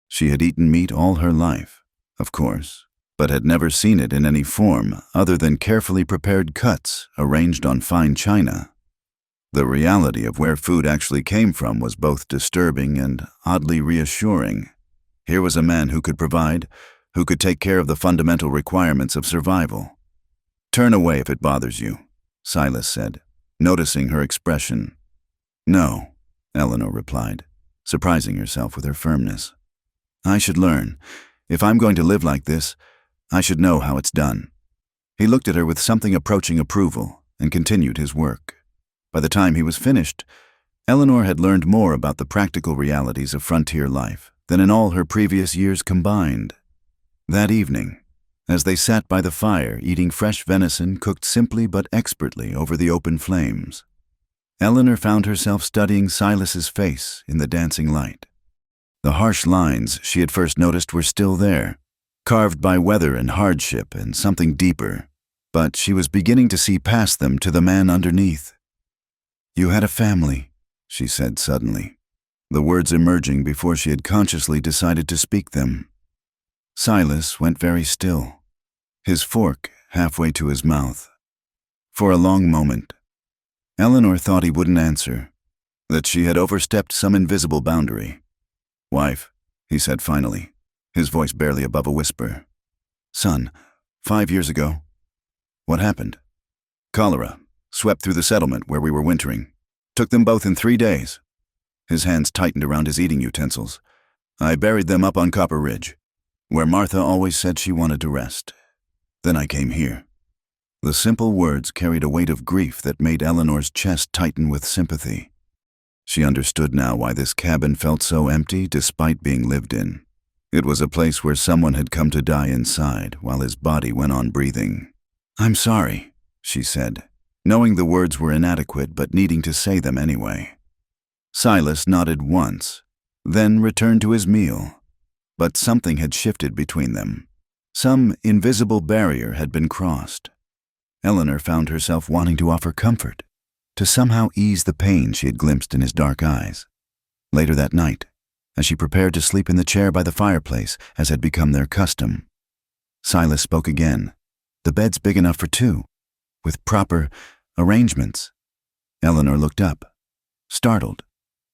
She had eaten meat all her life, of course, but had never seen it in any form other than carefully prepared cuts arranged on fine china. The reality of where food actually came from was both disturbing and oddly reassuring. Here was a man who could provide, who could take care of the fundamental requirements of survival. "Turn away if it bothers you," Silas said, noticing her expression. "No," Eleanor replied, surprising herself with her firmness. "I should learn. If I'm going to live like this, I should know how it's done." He looked at her with something approaching approval and continued his work. By the time he was finished, Eleanor had learned more about the practical realities of frontier life than in all her previous years combined. That evening, as they sat by the fire eating fresh venison cooked simply but expertly over the open flames, Eleanor found herself studying Silas's face in the dancing light. The harsh lines she had first noticed were still there, carved by weather and hardship and something deeper, but she was beginning to see past them to the man underneath. "You had a family," she said suddenly, the words emerging before she had consciously decided to speak them. Silas went very still, his fork halfway to his mouth. For a long moment, Eleanor thought he wouldn't answer, that she had overstepped some invisible boundary. "Wife," he said finally, his voice barely above a whisper. "Son, 5 years ago." "What happened?" "Cholera. Swept through the settlement where we were wintering. Took them both in 3 days." His hands tightened around his eating utensils. "I buried them up on Copper Ridge, where Martha always said she wanted to rest. Then I came here." The simple words carried a weight of grief that made Eleanor's chest tighten with sympathy. She understood now why this cabin felt so empty despite being lived in. It was a place where someone had come to die inside while his body went on breathing. "I'm sorry," she said, knowing the words were inadequate but needing to say them anyway. Silas nodded once, then returned to his meal. But something had shifted between them. Some invisible barrier had been crossed. Eleanor found herself wanting to offer comfort, to somehow ease the pain she had glimpsed in his dark eyes. Later that night, as she prepared to sleep in the chair by the fireplace, as had become their custom, Silas spoke again. "The bed's big enough for 2, with proper arrangements." Eleanor looked up, startled.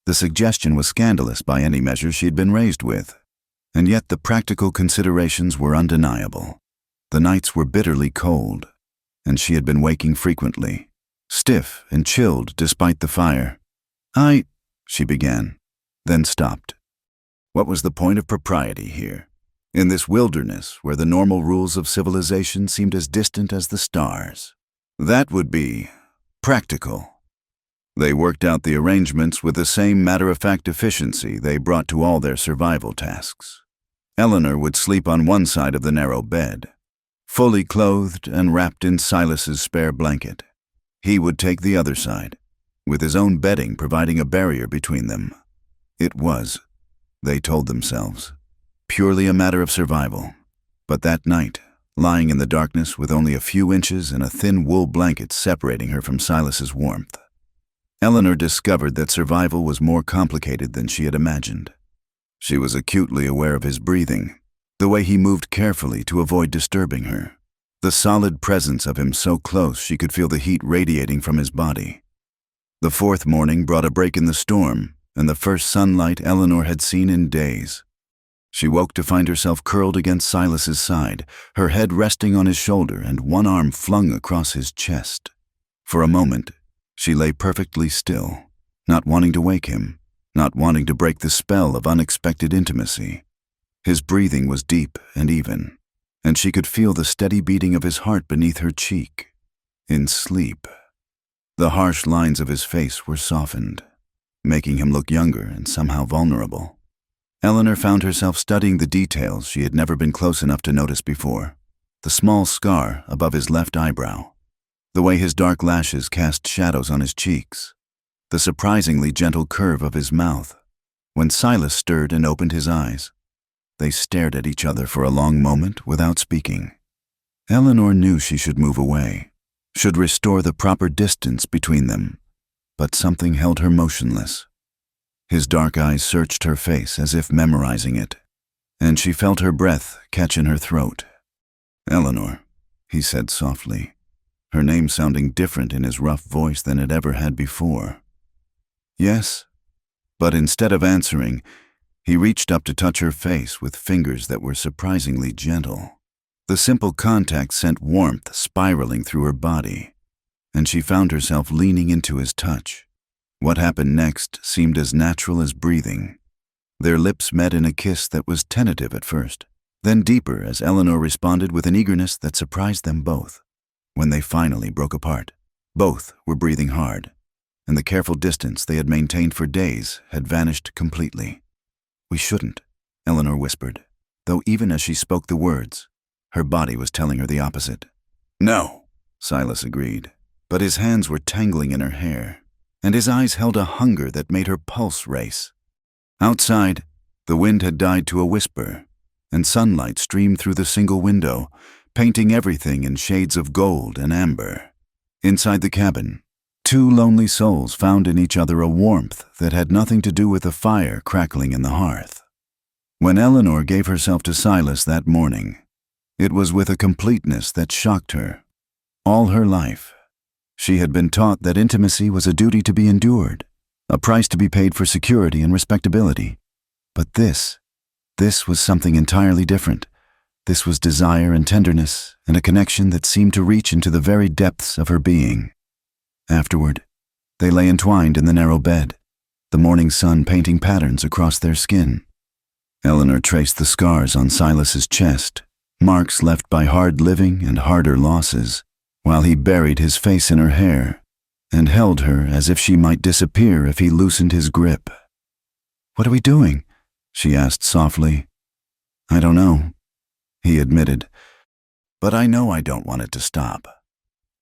The suggestion was scandalous by any measure she had been raised with, and yet the practical considerations were undeniable. The nights were bitterly cold, and she had been waking frequently, stiff and chilled despite the fire. She began, then stopped. What was the point of propriety here, in this wilderness where the normal rules of civilization seemed as distant as the stars? That would be practical. They worked out the arrangements with the same matter-of-fact efficiency they brought to all their survival tasks. Eleanor would sleep on one side of the narrow bed, fully clothed and wrapped in Silas's spare blanket. He would take the other side, with his own bedding providing a barrier between them. It was, they told themselves, purely a matter of survival. But that night, lying in the darkness with only a few inches and a thin wool blanket separating her from Silas's warmth, Eleanor discovered that survival was more complicated than she had imagined. She was acutely aware of his breathing, the way he moved carefully to avoid disturbing her, the solid presence of him so close she could feel the heat radiating from his body. The 4th morning brought a break in the storm, and the first sunlight Eleanor had seen in days. She woke to find herself curled against Silas's side, her head resting on his shoulder and one arm flung across his chest. For a moment, she lay perfectly still, not wanting to wake him, not wanting to break the spell of unexpected intimacy. His breathing was deep and even, and she could feel the steady beating of his heart beneath her cheek. In sleep, the harsh lines of his face were softened, making him look younger and somehow vulnerable. Eleanor found herself studying the details she had never been close enough to notice before. The small scar above his left eyebrow, the way his dark lashes cast shadows on his cheeks, the surprisingly gentle curve of his mouth. When Silas stirred and opened his eyes, they stared at each other for a long moment without speaking. Eleanor knew she should move away, should restore the proper distance between them, but something held her motionless. His dark eyes searched her face as if memorizing it, and she felt her breath catch in her throat. "Eleanor," he said softly, her name sounding different in his rough voice than it ever had before. "Yes?" But instead of answering, he reached up to touch her face with fingers that were surprisingly gentle. The simple contact sent warmth spiraling through her body, and she found herself leaning into his touch. What happened next seemed as natural as breathing. Their lips met in a kiss that was tentative at first, then deeper as Eleanor responded with an eagerness that surprised them both. When they finally broke apart, both were breathing hard, and the careful distance they had maintained for days had vanished completely. "We shouldn't," Eleanor whispered, though even as she spoke the words, her body was telling her the opposite. "No," Silas agreed, but his hands were tangling in her hair, and his eyes held a hunger that made her pulse race. Outside, the wind had died to a whisper, and sunlight streamed through the single window, painting everything in shades of gold and amber. Inside the cabin, 2 lonely souls found in each other a warmth that had nothing to do with the fire crackling in the hearth. When Eleanor gave herself to Silas that morning, it was with a completeness that shocked her. All her life, She had been taught that intimacy was a duty to be endured, a price to be paid for security and respectability. But this was something entirely different. This was desire and tenderness, and a connection that seemed to reach into the very depths of her being. Afterward, they lay entwined in the narrow bed, the morning sun painting patterns across their skin. Eleanor traced the scars on Silas's chest, marks left by hard living and harder losses, while he buried his face in her hair and held her as if she might disappear if he loosened his grip. "What are we doing?" she asked softly. "I don't know," he admitted, "but I know I don't want it to stop."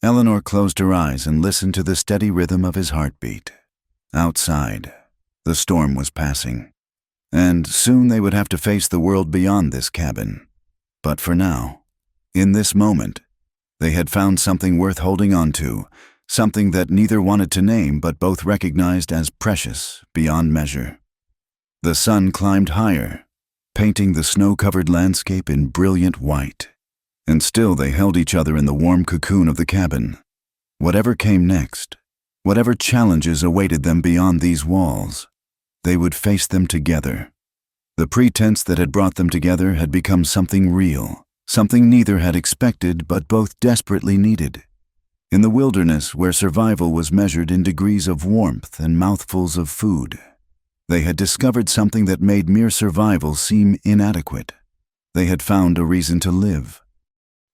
Eleanor closed her eyes and listened to the steady rhythm of his heartbeat. Outside, the storm was passing, and soon they would have to face the world beyond this cabin. But for now, in this moment, they had found something worth holding on to, something that neither wanted to name but both recognized as precious beyond measure. The sun climbed higher, painting the snow-covered landscape in brilliant white, and still they held each other in the warm cocoon of the cabin. Whatever came next, whatever challenges awaited them beyond these walls, they would face them together. The pretense that had brought them together had become something real, something neither had expected but both desperately needed. In the wilderness where survival was measured in degrees of warmth and mouthfuls of food, they had discovered something that made mere survival seem inadequate. They had found a reason to live.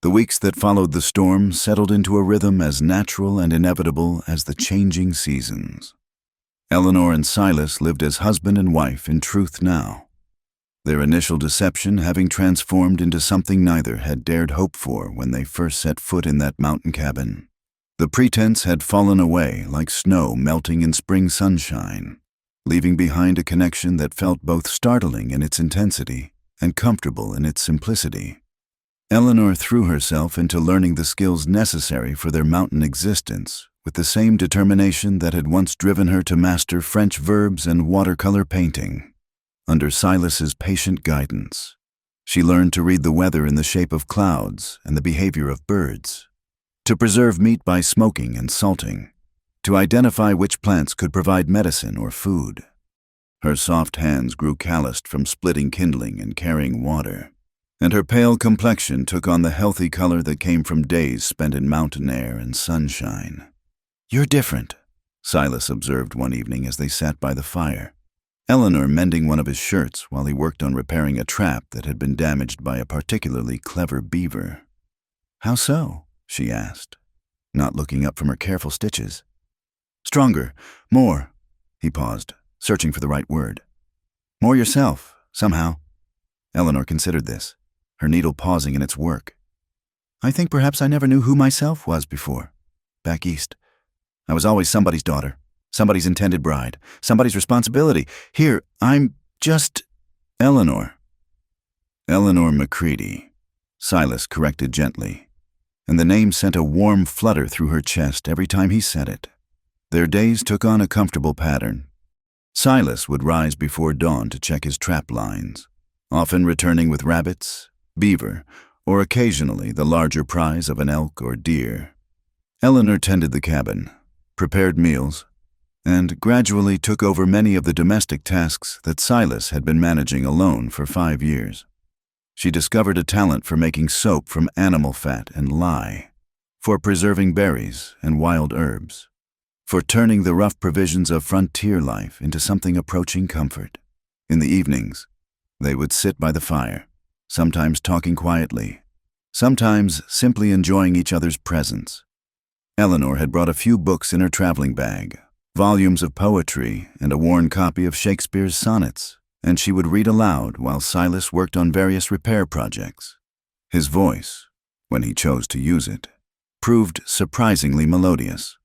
The weeks that followed the storm settled into a rhythm as natural and inevitable as the changing seasons. Eleanor and Silas lived as husband and wife in truth now, their initial deception having transformed into something neither had dared hope for when they first set foot in that mountain cabin. The pretense had fallen away like snow melting in spring sunshine, leaving behind a connection that felt both startling in its intensity and comfortable in its simplicity. Eleanor threw herself into learning the skills necessary for their mountain existence with the same determination that had once driven her to master French verbs and watercolor painting. Under Silas's patient guidance, she learned to read the weather in the shape of clouds and the behavior of birds, to preserve meat by smoking and salting, to identify which plants could provide medicine or food. Her soft hands grew calloused from splitting kindling and carrying water, and her pale complexion took on the healthy color that came from days spent in mountain air and sunshine. "You're different," Silas observed one evening as they sat by the fire, Eleanor mending one of his shirts while he worked on repairing a trap that had been damaged by a particularly clever beaver. "How so?" she asked, not looking up from her careful stitches. "Stronger, more," he paused, searching for the right word. "More yourself, somehow." Eleanor considered this, her needle pausing in its work. "I think perhaps I never knew who myself was before. Back east, I was always somebody's daughter, somebody's intended bride, somebody's responsibility. Here, I'm just Eleanor." "Eleanor Macready," Silas corrected gently, and the name sent a warm flutter through her chest every time he said it. Their days took on a comfortable pattern. Silas would rise before dawn to check his trap lines, often returning with rabbits, beaver, or occasionally the larger prize of an elk or deer. Eleanor tended the cabin, prepared meals, and gradually took over many of the domestic tasks that Silas had been managing alone for 5 years. She discovered a talent for making soap from animal fat and lye, for preserving berries and wild herbs, for turning the rough provisions of frontier life into something approaching comfort. In the evenings, they would sit by the fire, sometimes talking quietly, sometimes simply enjoying each other's presence. Eleanor had brought a few books in her traveling bag, volumes of poetry and a worn copy of Shakespeare's sonnets, and she would read aloud while Silas worked on various repair projects. His voice, when he chose to use it, proved surprisingly melodious,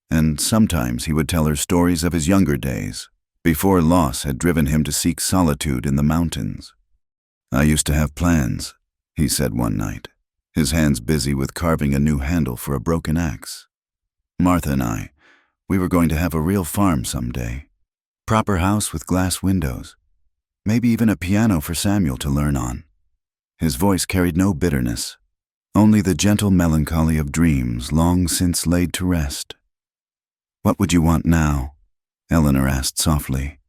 and sometimes he would tell her stories of his younger days, before loss had driven him to seek solitude in the mountains. "I used to have plans," he said one night, his hands busy with carving a new handle for a broken axe. "Martha and we were going to have a real farm someday. Proper house with glass windows. Maybe even a piano for Samuel to learn on." His voice carried no bitterness, only the gentle melancholy of dreams long since laid to rest. "What would you want now?" Eleanor asked softly.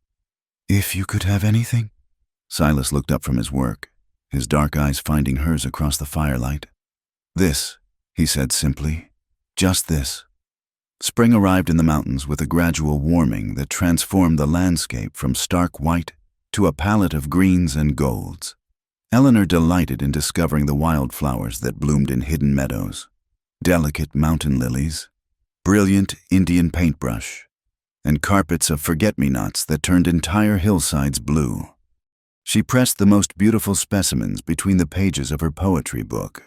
"If you could have anything?" Silas looked up from his work, his dark eyes finding hers across the firelight. "This," he said simply. "Just this." Spring arrived in the mountains with a gradual warming that transformed the landscape from stark white to a palette of greens and golds. Eleanor delighted in discovering the wildflowers that bloomed in hidden meadows, delicate mountain lilies, brilliant Indian paintbrush, and carpets of forget-me-nots that turned entire hillsides blue. She pressed the most beautiful specimens between the pages of her poetry book,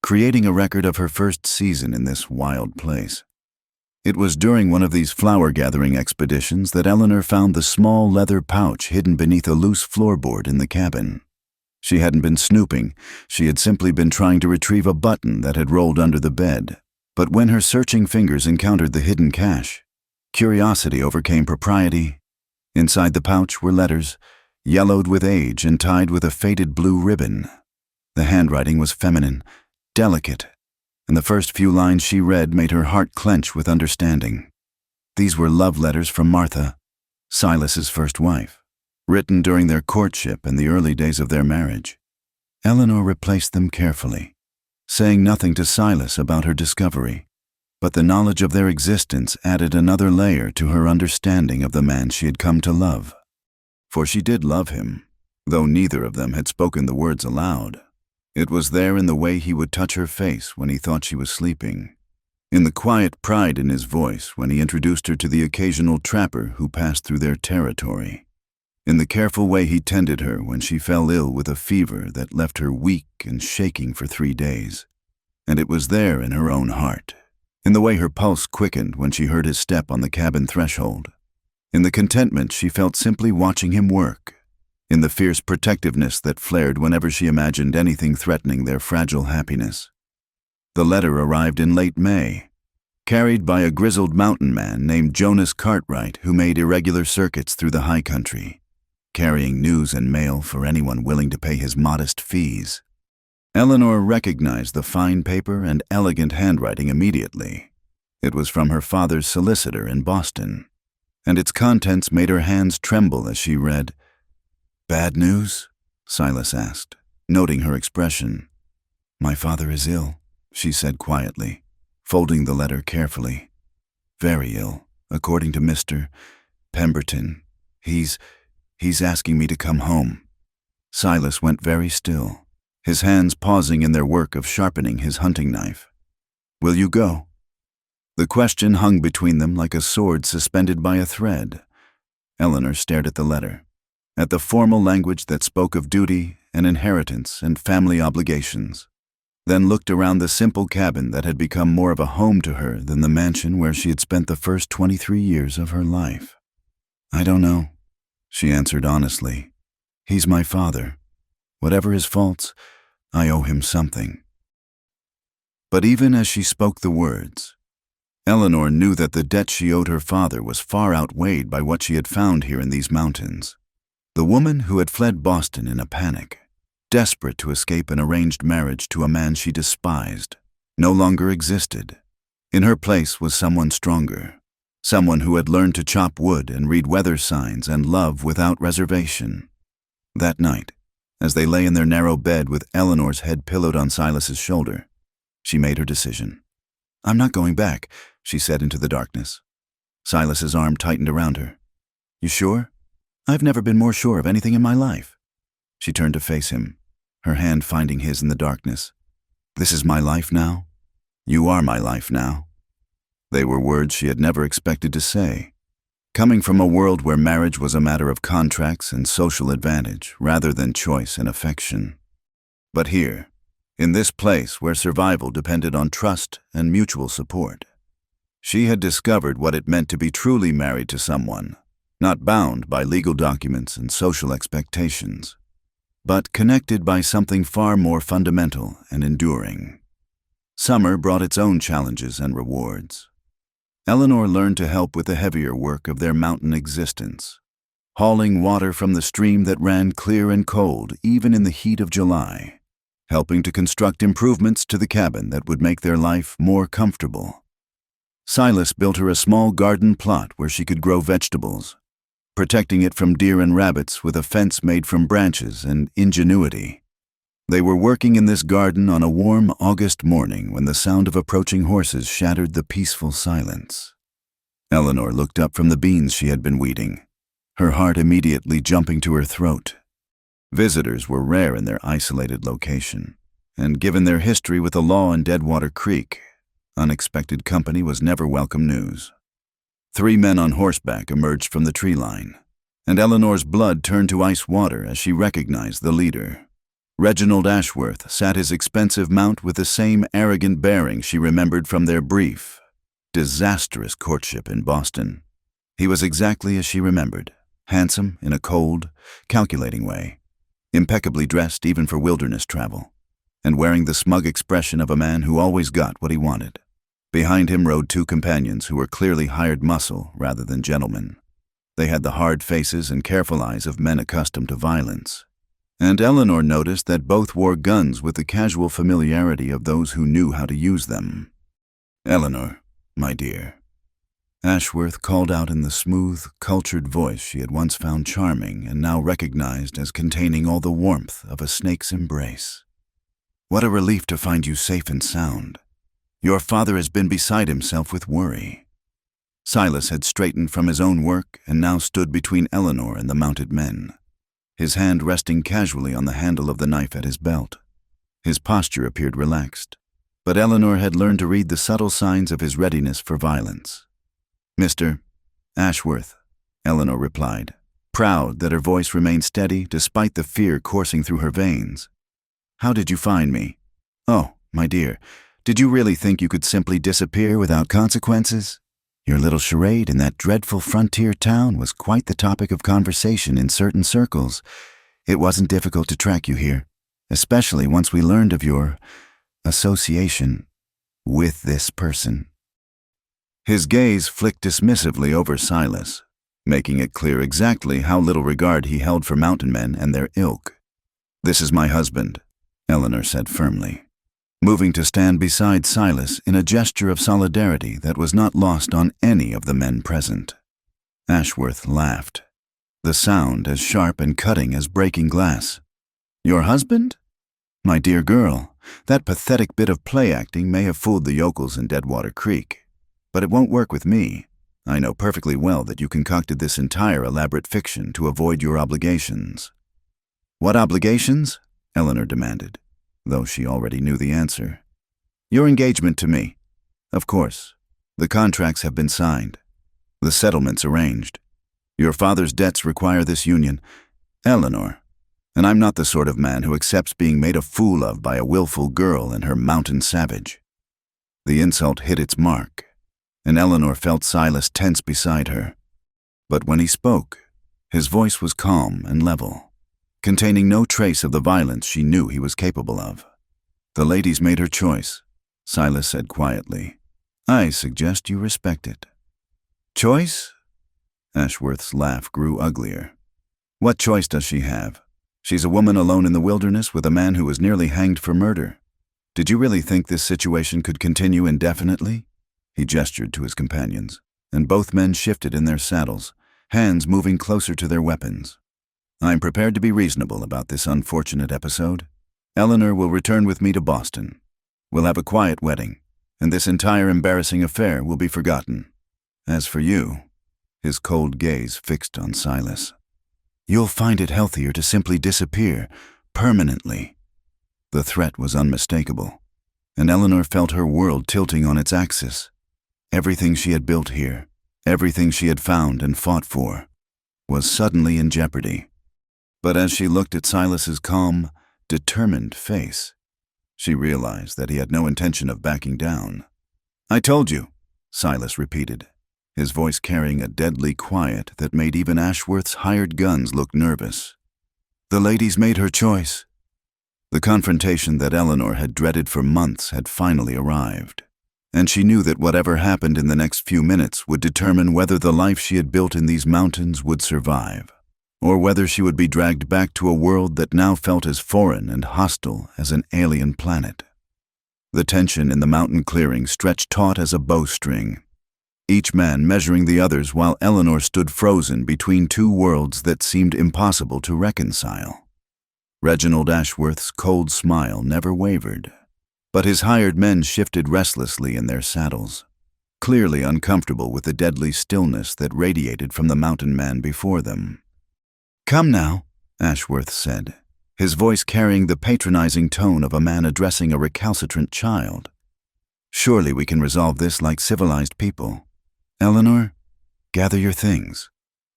creating a record of her first season in this wild place. It was during one of these flower-gathering expeditions that Eleanor found the small leather pouch hidden beneath a loose floorboard in the cabin. She hadn't been snooping, she had simply been trying to retrieve a button that had rolled under the bed. But when her searching fingers encountered the hidden cache, curiosity overcame propriety. Inside the pouch were letters, yellowed with age and tied with a faded blue ribbon. The handwriting was feminine, delicate, and the first few lines she read made her heart clench with understanding. These were love letters from Martha, Silas's first wife, written during their courtship and the early days of their marriage. Eleanor replaced them carefully, saying nothing to Silas about her discovery, but the knowledge of their existence added another layer to her understanding of the man she had come to love. For she did love him, though neither of them had spoken the words aloud. It was there in the way he would touch her face when he thought she was sleeping, in the quiet pride in his voice when he introduced her to the occasional trapper who passed through their territory, in the careful way he tended her when she fell ill with a fever that left her weak and shaking for 3 days. And it was there in her own heart, in the way her pulse quickened when she heard his step on the cabin threshold, in the contentment she felt simply watching him work, in the fierce protectiveness that flared whenever she imagined anything threatening their fragile happiness. The letter arrived in late May, carried by a grizzled mountain man named Jonas Cartwright who made irregular circuits through the high country, carrying news and mail for anyone willing to pay his modest fees. Eleanor recognized the fine paper and elegant handwriting immediately. It was from her father's solicitor in Boston, and its contents made her hands tremble as she read. "Bad news?" Silas asked, noting her expression. "My father is ill," she said quietly, folding the letter carefully. "Very ill, according to Mr. Pemberton. He's asking me to come home." Silas went very still, his hands pausing in their work of sharpening his hunting knife. "Will you go?" The question hung between them like a sword suspended by a thread. Eleanor stared at the letter, at the formal language that spoke of duty and inheritance and family obligations, then looked around the simple cabin that had become more of a home to her than the mansion where she had spent the first 23 years of her life. "I don't know," she answered honestly. "He's my father. Whatever his faults, I owe him something." But even as she spoke the words, Eleanor knew that the debt she owed her father was far outweighed by what she had found here in these mountains. The woman who had fled Boston in a panic, desperate to escape an arranged marriage to a man she despised, no longer existed. In her place was someone stronger, someone who had learned to chop wood and read weather signs and love without reservation. That night, as they lay in their narrow bed with Eleanor's head pillowed on Silas's shoulder, she made her decision. "I'm not going back," she said into the darkness. Silas's arm tightened around her. "You sure?" "I've never been more sure of anything in my life." She turned to face him, her hand finding his in the darkness. "This is my life now? You are my life now." They were words she had never expected to say, coming from a world where marriage was a matter of contracts and social advantage rather than choice and affection. But here, in this place where survival depended on trust and mutual support, she had discovered what it meant to be truly married to someone, not bound by legal documents and social expectations, but connected by something far more fundamental and enduring. Summer brought its own challenges and rewards. Eleanor learned to help with the heavier work of their mountain existence, hauling water from the stream that ran clear and cold even in the heat of July, helping to construct improvements to the cabin that would make their life more comfortable. Silas built her a small garden plot where she could grow vegetables, protecting it from deer and rabbits with a fence made from branches and ingenuity. They were working in this garden on a warm August morning when the sound of approaching horses shattered the peaceful silence. Eleanor looked up from the beans she had been weeding, her heart immediately jumping to her throat. Visitors were rare in their isolated location, and given their history with the law in Deadwater Creek, unexpected company was never welcome news. 3 men on horseback emerged from the tree line, and Eleanor's blood turned to ice water as she recognized the leader. Reginald Ashworth sat his expensive mount with the same arrogant bearing she remembered from their brief, disastrous courtship in Boston. He was exactly as she remembered, handsome in a cold, calculating way, impeccably dressed even for wilderness travel, and wearing the smug expression of a man who always got what he wanted. Behind him rode 2 companions who were clearly hired muscle rather than gentlemen. They had the hard faces and careful eyes of men accustomed to violence, and Eleanor noticed that both wore guns with the casual familiarity of those who knew how to use them. "Eleanor, my dear," Ashworth called out in the smooth, cultured voice she had once found charming and now recognized as containing all the warmth of a snake's embrace. "What a relief to find you safe and sound. Your father has been beside himself with worry." Silas had straightened from his own work and now stood between Eleanor and the mounted men, his hand resting casually on the handle of the knife at his belt. His posture appeared relaxed, but Eleanor had learned to read the subtle signs of his readiness for violence. "Mr. Ashworth," Eleanor replied, proud that her voice remained steady despite the fear coursing through her veins. "How did you find me? Oh, my dear, did you really think you could simply disappear without consequences? Your little charade in that dreadful frontier town was quite the topic of conversation in certain circles. It wasn't difficult to track you here, especially once we learned of your association with this person." His gaze flicked dismissively over Silas, making it clear exactly how little regard he held for mountain men and their ilk. "This is my husband," Eleanor said firmly, moving to stand beside Silas in a gesture of solidarity that was not lost on any of the men present. Ashworth laughed, the sound as sharp and cutting as breaking glass. "Your husband? My dear girl, that pathetic bit of play acting may have fooled the yokels in Deadwater Creek, but it won't work with me. I know perfectly well that you concocted this entire elaborate fiction to avoid your obligations." "What obligations?" Eleanor demanded, though she already knew the answer. "Your engagement to me. Of course. The contracts have been signed. The settlements arranged. Your father's debts require this union, Eleanor, and I'm not the sort of man who accepts being made a fool of by a willful girl and her mountain savage." The insult hit its mark, and Eleanor felt Silas tense beside her. But when he spoke, his voice was calm and level, containing no trace of the violence she knew he was capable of. "The lady's made her choice," Silas said quietly. "I suggest you respect it." "Choice?" Ashworth's laugh grew uglier. "What choice does she have? She's a woman alone in the wilderness with a man who was nearly hanged for murder. Did you really think this situation could continue indefinitely?" He gestured to his companions, and both men shifted in their saddles, hands moving closer to their weapons. "I'm prepared to be reasonable about this unfortunate episode. Eleanor will return with me to Boston. We'll have a quiet wedding, and this entire embarrassing affair will be forgotten. As for you," his cold gaze fixed on Silas, "you'll find it healthier to simply disappear, permanently." The threat was unmistakable, and Eleanor felt her world tilting on its axis. Everything she had built here, everything she had found and fought for, was suddenly in jeopardy. But as she looked at Silas's calm, determined face, she realized that he had no intention of backing down. "I told you," Silas repeated, his voice carrying a deadly quiet that made even Ashworth's hired guns look nervous. "The lady's made her choice." The confrontation that Eleanor had dreaded for months had finally arrived, and she knew that whatever happened in the next few minutes would determine whether the life she had built in these mountains would survive, or whether she would be dragged back to a world that now felt as foreign and hostile as an alien planet. The tension in the mountain clearing stretched taut as a bowstring, each man measuring the others while Eleanor stood frozen between two worlds that seemed impossible to reconcile. Reginald Ashworth's cold smile never wavered, but his hired men shifted restlessly in their saddles, clearly uncomfortable with the deadly stillness that radiated from the mountain man before them. "Come now," Ashworth said, his voice carrying the patronizing tone of a man addressing a recalcitrant child. "Surely we can resolve this like civilized people. Eleanor, gather your things.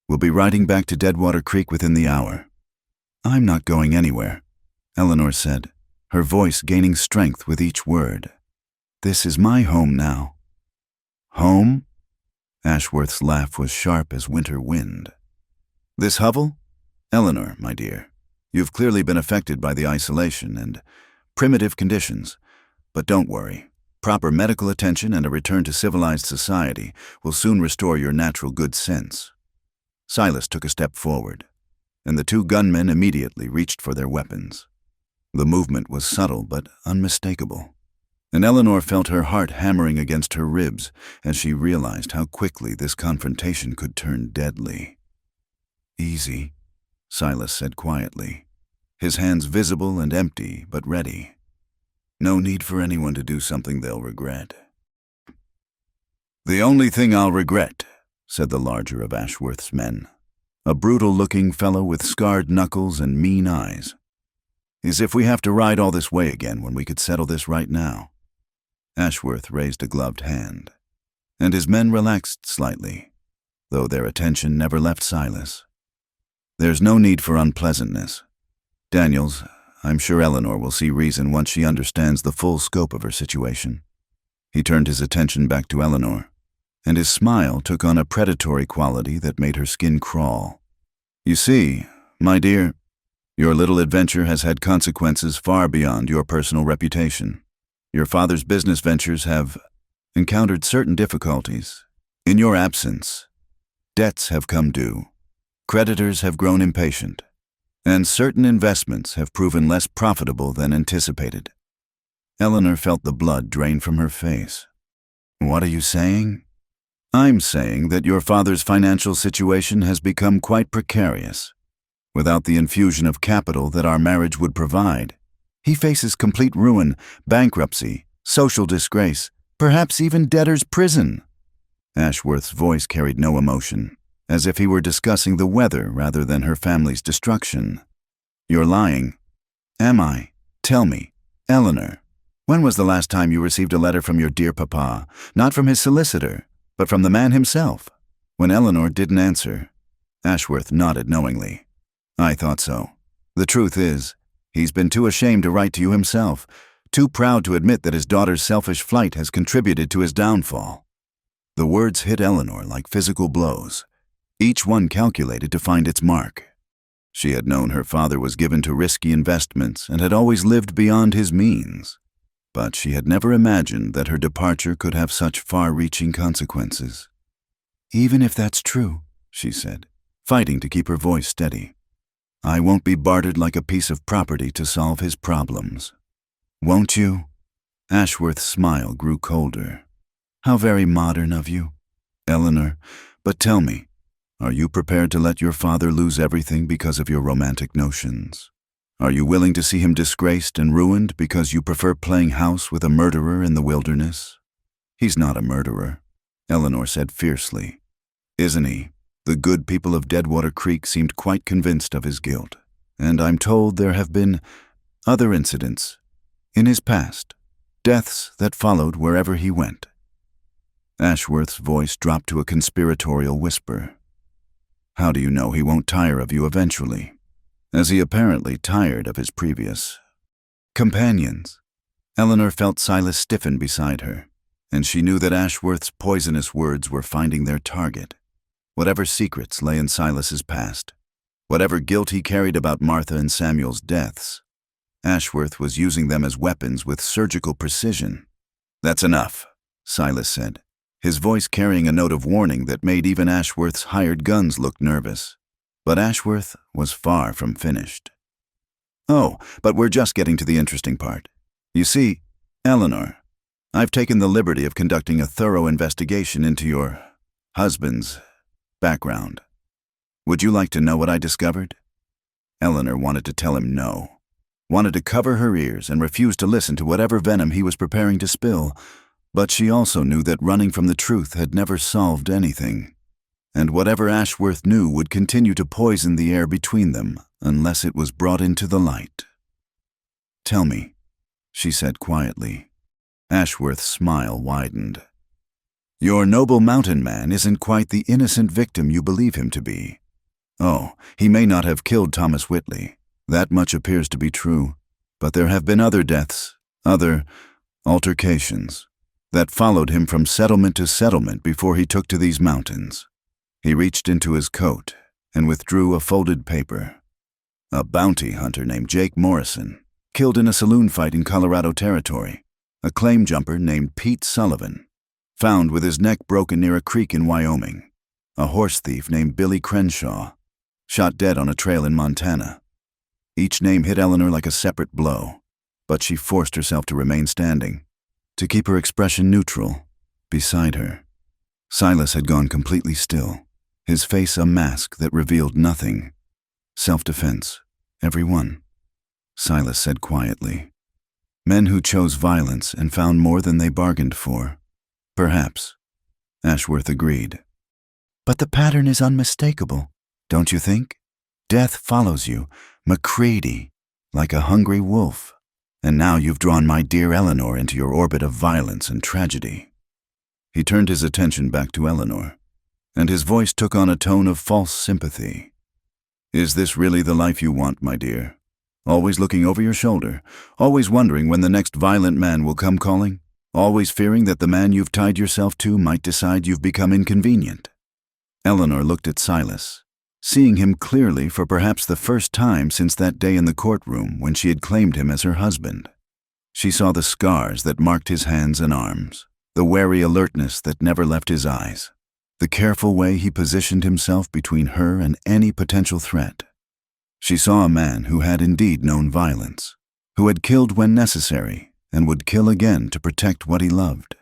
We'll be riding back to Deadwater Creek within the hour." "I'm not going anywhere," Eleanor said, her voice gaining strength with each word. "This is my home now." "Home?" Ashworth's laugh was sharp as winter wind. "This hovel? Eleanor, my dear, you've clearly been affected by the isolation and primitive conditions, but don't worry. Proper medical attention and a return to civilized society will soon restore your natural good sense." Silas took a step forward, and the two gunmen immediately reached for their weapons. The movement was subtle but unmistakable, and Eleanor felt her heart hammering against her ribs as she realized how quickly this confrontation could turn deadly. "Easy," Silas said quietly, his hands visible and empty but ready. "No need for anyone to do something they'll regret." "The only thing I'll regret," said the larger of Ashworth's men, a brutal-looking fellow with scarred knuckles and mean eyes, "is if we have to ride all this way again when we could settle this right now." Ashworth raised a gloved hand, and his men relaxed slightly, though their attention never left Silas. "There's no need for unpleasantness. Daniels, I'm sure Eleanor will see reason once she understands the full scope of her situation." He turned his attention back to Eleanor, and his smile took on a predatory quality that made her skin crawl. "You see, my dear, your little adventure has had consequences far beyond your personal reputation. Your father's business ventures have encountered certain difficulties. In your absence, debts have come due, creditors have grown impatient, and certain investments have proven less profitable than anticipated." Eleanor felt the blood drain from her face. "What are you saying?" "I'm saying that your father's financial situation has become quite precarious. Without the infusion of capital that our marriage would provide, he faces complete ruin, bankruptcy, social disgrace, perhaps even debtor's prison." Ashworth's voice carried no emotion, as if he were discussing the weather rather than her family's destruction. "You're lying." "Am I? Tell me, Eleanor, when was the last time you received a letter from your dear papa, not from his solicitor, but from the man himself?" When Eleanor didn't answer, Ashworth nodded knowingly. "I thought so. The truth is, he's been too ashamed to write to you himself, too proud to admit that his daughter's selfish flight has contributed to his downfall." The words hit Eleanor like physical blows, each one calculated to find its mark. She had known her father was given to risky investments and had always lived beyond his means, but she had never imagined that her departure could have such far-reaching consequences. "Even if that's true," she said, fighting to keep her voice steady, "I won't be bartered like a piece of property to solve his problems." "Won't you?" Ashworth's smile grew colder. "How very modern of you, Eleanor. But tell me, are you prepared to let your father lose everything because of your romantic notions? Are you willing to see him disgraced and ruined because you prefer playing house with a murderer in the wilderness?" "He's not a murderer," Eleanor said fiercely. "Isn't he? The good people of Deadwater Creek seemed quite convinced of his guilt, and I'm told there have been other incidents in his past, deaths that followed wherever he went." Ashworth's voice dropped to a conspiratorial whisper. "How do you know he won't tire of you eventually, as he apparently tired of his previous companions?" Eleanor felt Silas stiffen beside her, and she knew that Ashworth's poisonous words were finding their target. Whatever secrets lay in Silas's past, whatever guilt he carried about Martha and Samuel's deaths, Ashworth was using them as weapons with surgical precision. "That's enough," Silas said, his voice carrying a note of warning that made even Ashworth's hired guns look nervous. But Ashworth was far from finished. "Oh, but we're just getting to the interesting part. You see, Eleanor, I've taken the liberty of conducting a thorough investigation into your husband's background. Would you like to know what I discovered?" Eleanor wanted to tell him no, wanted to cover her ears and refuse to listen to whatever venom he was preparing to spill, but she also knew that running from the truth had never solved anything, and whatever Ashworth knew would continue to poison the air between them unless it was brought into the light. "Tell me," she said quietly. Ashworth's smile widened. "Your noble mountain man isn't quite the innocent victim you believe him to be. Oh, he may not have killed Thomas Whitley. That much appears to be true. But there have been other deaths, other altercations, that followed him from settlement to settlement before he took to these mountains." He reached into his coat and withdrew a folded paper. "A bounty hunter named Jake Morrison, killed in a saloon fight in Colorado Territory. A claim jumper named Pete Sullivan, found with his neck broken near a creek in Wyoming. A horse thief named Billy Crenshaw, shot dead on a trail in Montana." Each name hit Eleanor like a separate blow, but she forced herself to remain standing, to keep her expression neutral. Beside her, Silas had gone completely still, his face a mask that revealed nothing. "Self-defense, every one," Silas said quietly. "Men who chose violence and found more than they bargained for." "Perhaps," Ashworth agreed. "But the pattern is unmistakable, don't you think? Death follows you, McCready, like a hungry wolf. And now you've drawn my dear Eleanor into your orbit of violence and tragedy." He turned his attention back to Eleanor, and his voice took on a tone of false sympathy. "Is this really the life you want, my dear? Always looking over your shoulder, always wondering when the next violent man will come calling, always fearing that the man you've tied yourself to might decide you've become inconvenient?" Eleanor looked at Silas, seeing him clearly for perhaps the first time since that day in the courtroom when she had claimed him as her husband. She saw the scars that marked his hands and arms, the wary alertness that never left his eyes, the careful way he positioned himself between her and any potential threat. She saw a man who had indeed known violence, who had killed when necessary and would kill again to protect what he loved.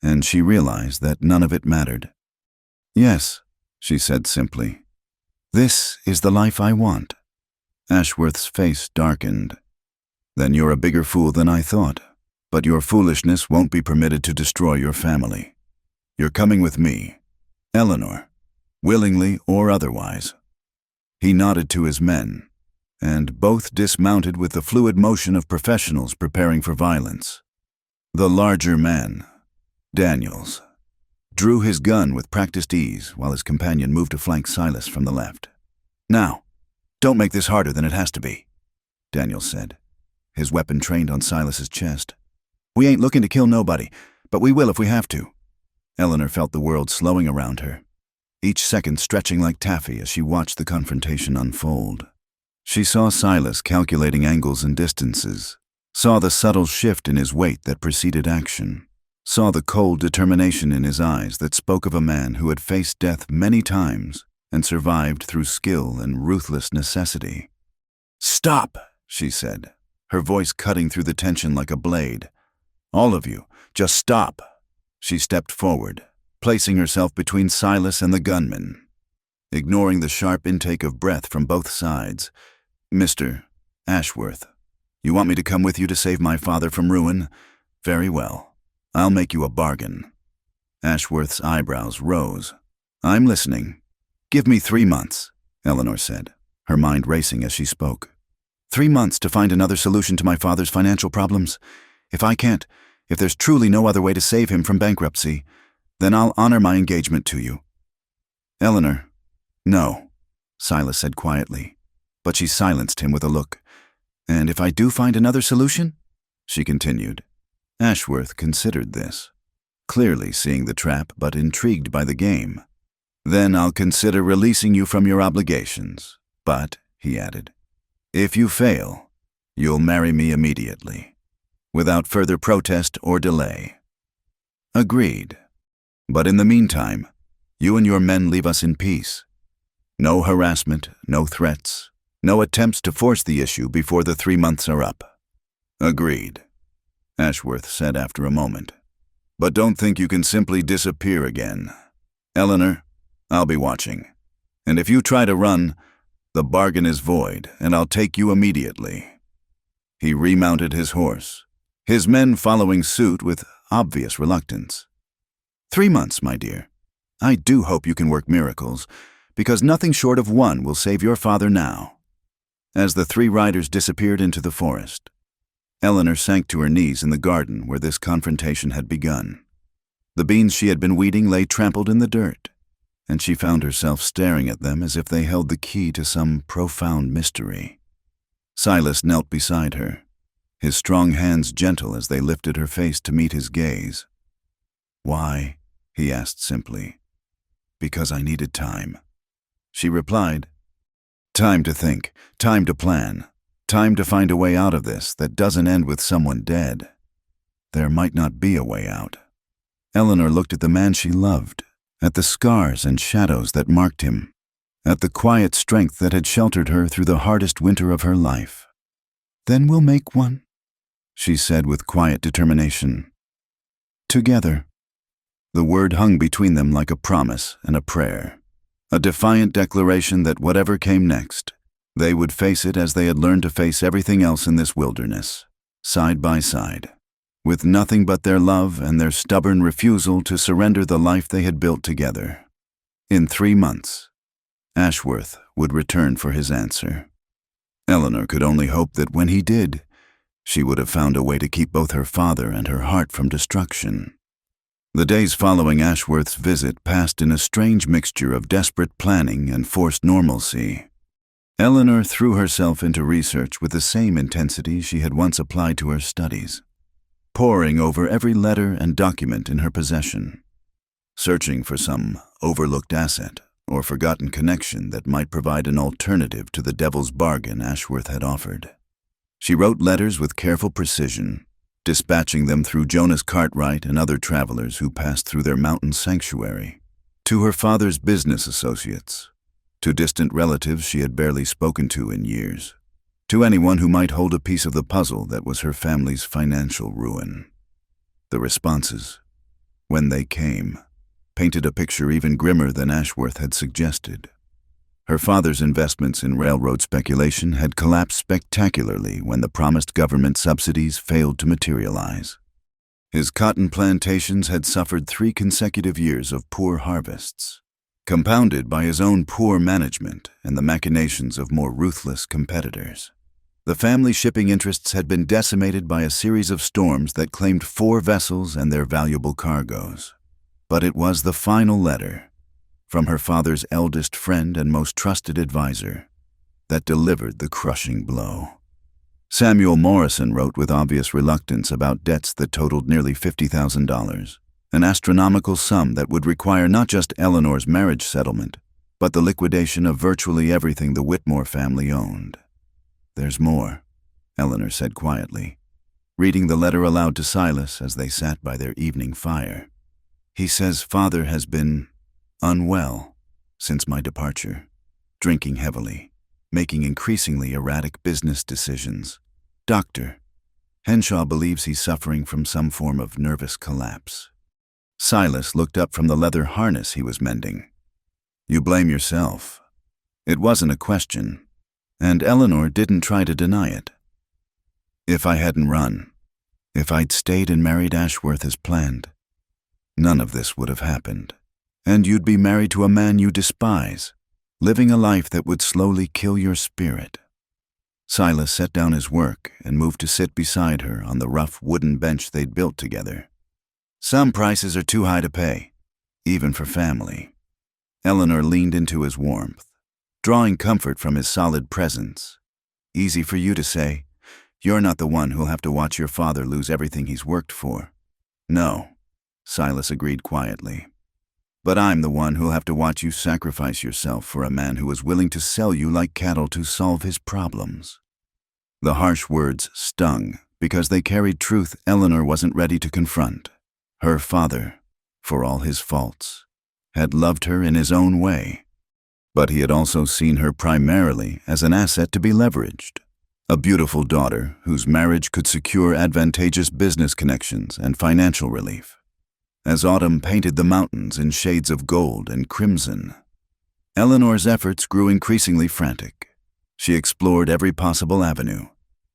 And she realized that none of it mattered. "Yes," she said simply. "This is the life I want." Ashworth's face darkened. "Then you're a bigger fool than I thought. But your foolishness won't be permitted to destroy your family. You're coming with me, Eleanor, willingly or otherwise." He nodded to his men, and both dismounted with the fluid motion of professionals preparing for violence. The larger man, Daniels, drew his gun with practiced ease while his companion moved to flank Silas from the left. "Now, don't make this harder than it has to be," Daniels said, his weapon trained on Silas's chest. "We ain't looking to kill nobody, but we will if we have to." Eleanor felt the world slowing around her, each second stretching like taffy as she watched the confrontation unfold. She saw Silas calculating angles and distances, saw the subtle shift in his weight that preceded action, saw the cold determination in his eyes that spoke of a man who had faced death many times and survived through skill and ruthless necessity. "Stop," she said, her voice cutting through the tension like a blade. "All of you, just stop." She stepped forward, placing herself between Silas and the gunman. Ignoring the sharp intake of breath from both sides, "Mr. Ashworth, you want me to come with you to save my father from ruin? Very well. I'll make you a bargain." Ashworth's eyebrows rose. "I'm listening." "Give me 3 months, Eleanor said, her mind racing as she spoke. 3 months to find another solution to my father's financial problems. If I can't, if there's truly no other way to save him from bankruptcy, then I'll honor my engagement to you." "Eleanor, no," Silas said quietly, but she silenced him with a look. "And if I do find another solution?" she continued. Ashworth considered this, clearly seeing the trap but intrigued by the game. "Then I'll consider releasing you from your obligations. But," he added, "if you fail, you'll marry me immediately, without further protest or delay." "Agreed. But in the meantime, you and your men leave us in peace. No harassment, no threats, no attempts to force the issue before the 3 months are up." "Agreed," Ashworth said after a moment. But don't think you can simply disappear again. Eleanor, I'll be watching. And if you try to run, the bargain is void, and I'll take you immediately." He remounted his horse, his men following suit with obvious reluctance. 3 months, my dear. I do hope you can work miracles, because nothing short of one will save your father now. As the 3 riders disappeared into the forest, Eleanor sank to her knees in the garden where this confrontation had begun. The beans she had been weeding lay trampled in the dirt, and she found herself staring at them as if they held the key to some profound mystery. Silas knelt beside her, his strong hands gentle as they lifted her face to meet his gaze. "Why?" he asked simply. "Because I needed time," she replied. "Time to think, time to plan, time to find a way out of this that doesn't end with someone dead. There might not be a way out." Eleanor looked at the man she loved, at the scars and shadows that marked him, at the quiet strength that had sheltered her through the hardest winter of her life. "Then we'll make one," she said with quiet determination. "Together." The word hung between them like a promise and a prayer, a defiant declaration that whatever came next, they would face it as they had learned to face everything else in this wilderness, side by side, with nothing but their love and their stubborn refusal to surrender the life they had built together. In 3 months, Ashworth would return for his answer. Eleanor could only hope that when he did, she would have found a way to keep both her father and her heart from destruction. The days following Ashworth's visit passed in a strange mixture of desperate planning and forced normalcy. Eleanor threw herself into research with the same intensity she had once applied to her studies, poring over every letter and document in her possession, searching for some overlooked asset or forgotten connection that might provide an alternative to the devil's bargain Ashworth had offered. She wrote letters with careful precision, dispatching them through Jonas Cartwright and other travelers who passed through their mountain sanctuary, to her father's business associates, to distant relatives she had barely spoken to in years, to anyone who might hold a piece of the puzzle that was her family's financial ruin. The responses, when they came, painted a picture even grimmer than Ashworth had suggested. Her father's investments in railroad speculation had collapsed spectacularly when the promised government subsidies failed to materialize. His cotton plantations had suffered 3 consecutive years of poor harvests, compounded by his own poor management and the machinations of more ruthless competitors. The family shipping interests had been decimated by a series of storms that claimed 4 vessels and their valuable cargoes. But it was the final letter, from her father's eldest friend and most trusted advisor, that delivered the crushing blow. Samuel Morrison wrote with obvious reluctance about debts that totaled nearly $50,000, an astronomical sum that would require not just Eleanor's marriage settlement, but the liquidation of virtually everything the Whitmore family owned. "There's more," Eleanor said quietly, reading the letter aloud to Silas as they sat by their evening fire. "He says Father has been unwell since my departure, drinking heavily, making increasingly erratic business decisions. Doctor, Henshaw believes he's suffering from some form of nervous collapse." Silas looked up from the leather harness he was mending. "You blame yourself." It wasn't a question, and Eleanor didn't try to deny it. "If I hadn't run, if I'd stayed and married Ashworth as planned, none of this would have happened. And you'd be married to a man you despise, living a life that would slowly kill your spirit." Silas set down his work and moved to sit beside her on the rough wooden bench they'd built together. "Some prices are too high to pay, even for family." Eleanor leaned into his warmth, drawing comfort from his solid presence. "Easy for you to say. You're not the one who'll have to watch your father lose everything he's worked for." "No," Silas agreed quietly. "But I'm the one who'll have to watch you sacrifice yourself for a man who was willing to sell you like cattle to solve his problems." The harsh words stung because they carried truth Eleanor wasn't ready to confront. Her father, for all his faults, had loved her in his own way, but he had also seen her primarily as an asset to be leveraged. A beautiful daughter whose marriage could secure advantageous business connections and financial relief. as autumn painted the mountains in shades of gold and crimson. Eleanor's efforts grew increasingly frantic. She explored every possible avenue,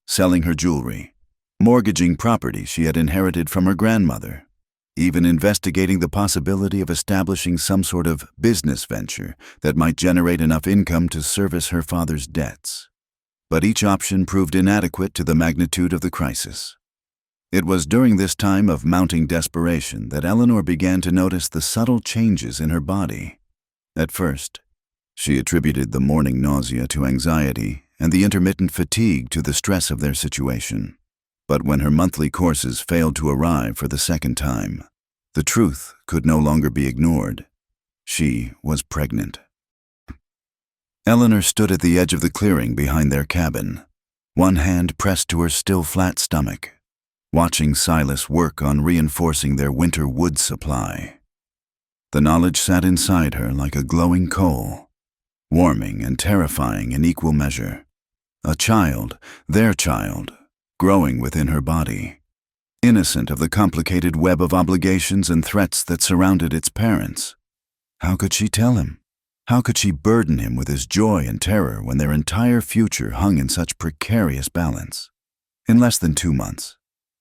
selling her jewelry, mortgaging property she had inherited from her grandmother, even investigating the possibility of establishing some sort of business venture that might generate enough income to service her father's debts. But each option proved inadequate to the magnitude of the crisis. It was during this time of mounting desperation that Eleanor began to notice the subtle changes in her body. At first, she attributed the morning nausea to anxiety and the intermittent fatigue to the stress of their situation. But when her monthly courses failed to arrive for the second time, the truth could no longer be ignored. She was pregnant. Eleanor stood at the edge of the clearing behind their cabin, one hand pressed to her still flat stomach, watching Silas work on reinforcing their winter wood supply. The knowledge sat inside her like a glowing coal, warming and terrifying in equal measure. A child, their child, growing within her body, innocent of the complicated web of obligations and threats that surrounded its parents. How could she tell him? How could she burden him with his joy and terror when their entire future hung in such precarious balance? In less than 2 months,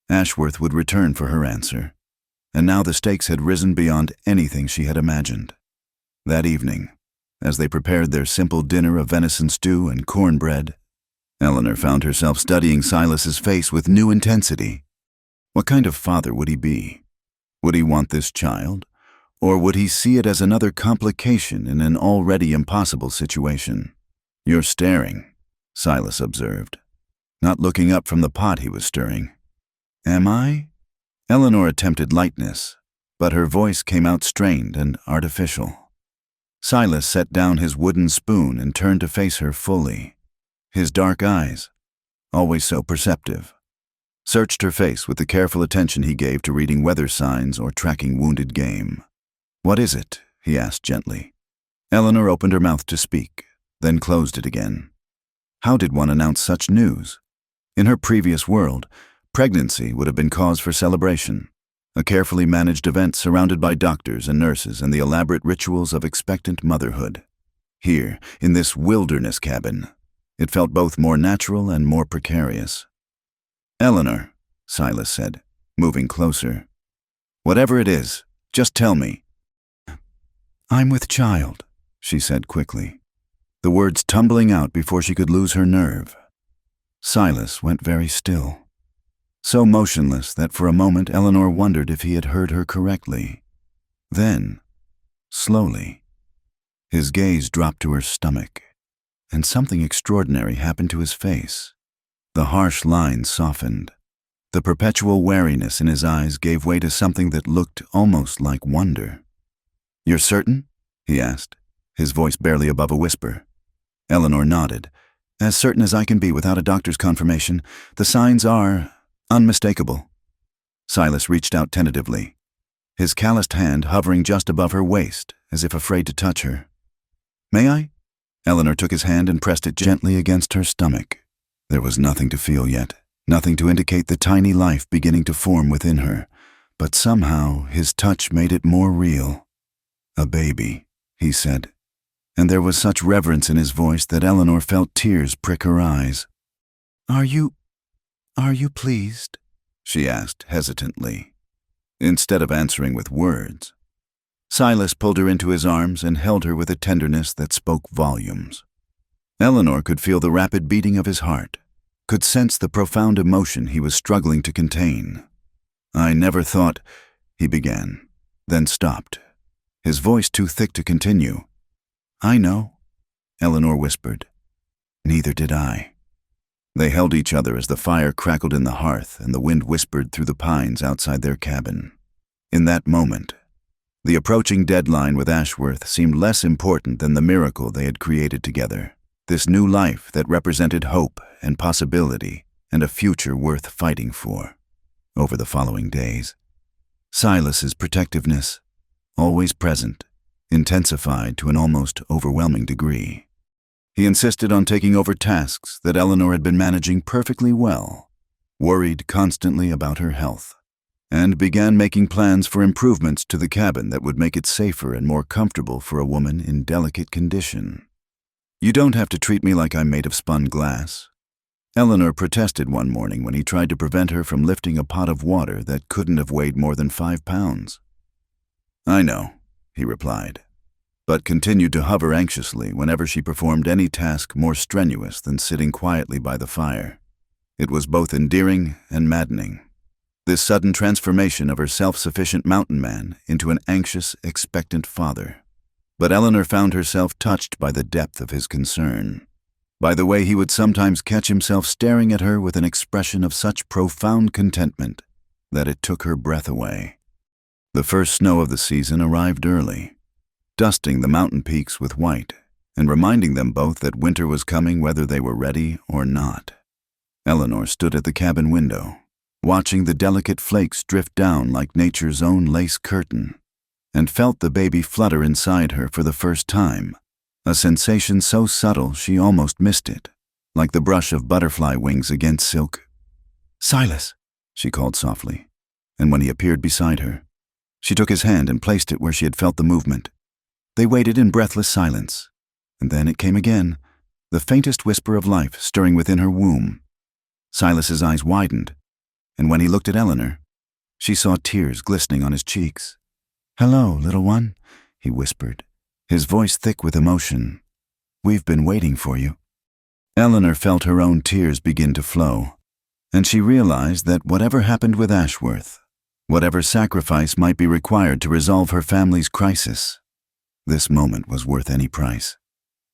Ashworth would return for her answer, and now the stakes had risen beyond anything she had imagined. That evening, as they prepared their simple dinner of venison stew and cornbread, Eleanor found herself studying Silas's face with new intensity. What kind of father would he be? Would he want this child? Or would he see it as another complication in an already impossible situation? "You're staring," Silas observed, not looking up from the pot he was stirring. "Am I?" Eleanor attempted lightness, but her voice came out strained and artificial. Silas set down his wooden spoon and turned to face her fully. His dark eyes, always so perceptive, searched her face with the careful attention he gave to reading weather signs or tracking wounded game. "What is it?" he asked gently. Eleanor opened her mouth to speak, then closed it again. How did one announce such news? In her previous world, pregnancy would have been cause for celebration, a carefully managed event surrounded by doctors and nurses and the elaborate rituals of expectant motherhood. Here, in this wilderness cabin, it felt both more natural and more precarious. "Eleanor," Silas said, moving closer. "Whatever it is, just tell me." "I'm with child," she said quickly, the words tumbling out before she could lose her nerve. Silas went very still, so motionless that for a moment Eleanor wondered if he had heard her correctly. Then, slowly, his gaze dropped to her stomach, and something extraordinary happened to his face. The harsh lines softened. The perpetual wariness in his eyes gave way to something that looked almost like wonder. "You're certain?" he asked, his voice barely above a whisper. Eleanor nodded. "As certain as I can be without a doctor's confirmation. The signs are unmistakable." Silas reached out tentatively, his calloused hand hovering just above her waist, as if afraid to touch her. "May I?" Eleanor took his hand and pressed it gently against her stomach. There was nothing to feel yet, nothing to indicate the tiny life beginning to form within her, but somehow his touch made it more real. "A baby," he said, and there was such reverence in his voice that Eleanor felt tears prick her eyes. Are you pleased?" she asked hesitantly, instead of answering with words. Silas pulled her into his arms and held her with a tenderness that spoke volumes. Eleanor could feel the rapid beating of his heart, could sense the profound emotion he was struggling to contain. "I never thought," he began, then stopped, his voice too thick to continue. "I know," Eleanor whispered. "Neither did I." They held each other as the fire crackled in the hearth and the wind whispered through the pines outside their cabin. In that moment, the approaching deadline with Ashworth seemed less important than the miracle they had created together, this new life that represented hope and possibility and a future worth fighting for. Over the following days, Silas's protectiveness, always present, intensified to an almost overwhelming degree. He insisted on taking over tasks that Eleanor had been managing perfectly well, worried constantly about her health. and began making plans for improvements to the cabin that would make it safer and more comfortable for a woman in delicate condition. "You don't have to treat me like I'm made of spun glass." Eleanor protested one morning when he tried to prevent her from lifting a pot of water that couldn't have weighed more than 5 pounds. "I know," he replied, but continued to hover anxiously whenever she performed any task more strenuous than sitting quietly by the fire. It was both endearing and maddening, this sudden transformation of her self-sufficient mountain man into an anxious, expectant father. But Eleanor found herself touched by the depth of his concern, by the way he would sometimes catch himself staring at her with an expression of such profound contentment that it took her breath away. The first snow of the season arrived early, dusting the mountain peaks with white and reminding them both that winter was coming whether they were ready or not. Eleanor stood at the cabin window, watching the delicate flakes drift down like nature's own lace curtain, and felt the baby flutter inside her for the first time, a sensation so subtle she almost missed it, like the brush of butterfly wings against silk. "Silas," she called softly, and when he appeared beside her, she took his hand and placed it where she had felt the movement. They waited in breathless silence, and then it came again, the faintest whisper of life stirring within her womb. Silas's eyes widened, and when he looked at Eleanor, she saw tears glistening on his cheeks. "Hello, little one," he whispered, his voice thick with emotion. "We've been waiting for you." Eleanor felt her own tears begin to flow, and she realized that whatever happened with Ashworth, whatever sacrifice might be required to resolve her family's crisis, this moment was worth any price.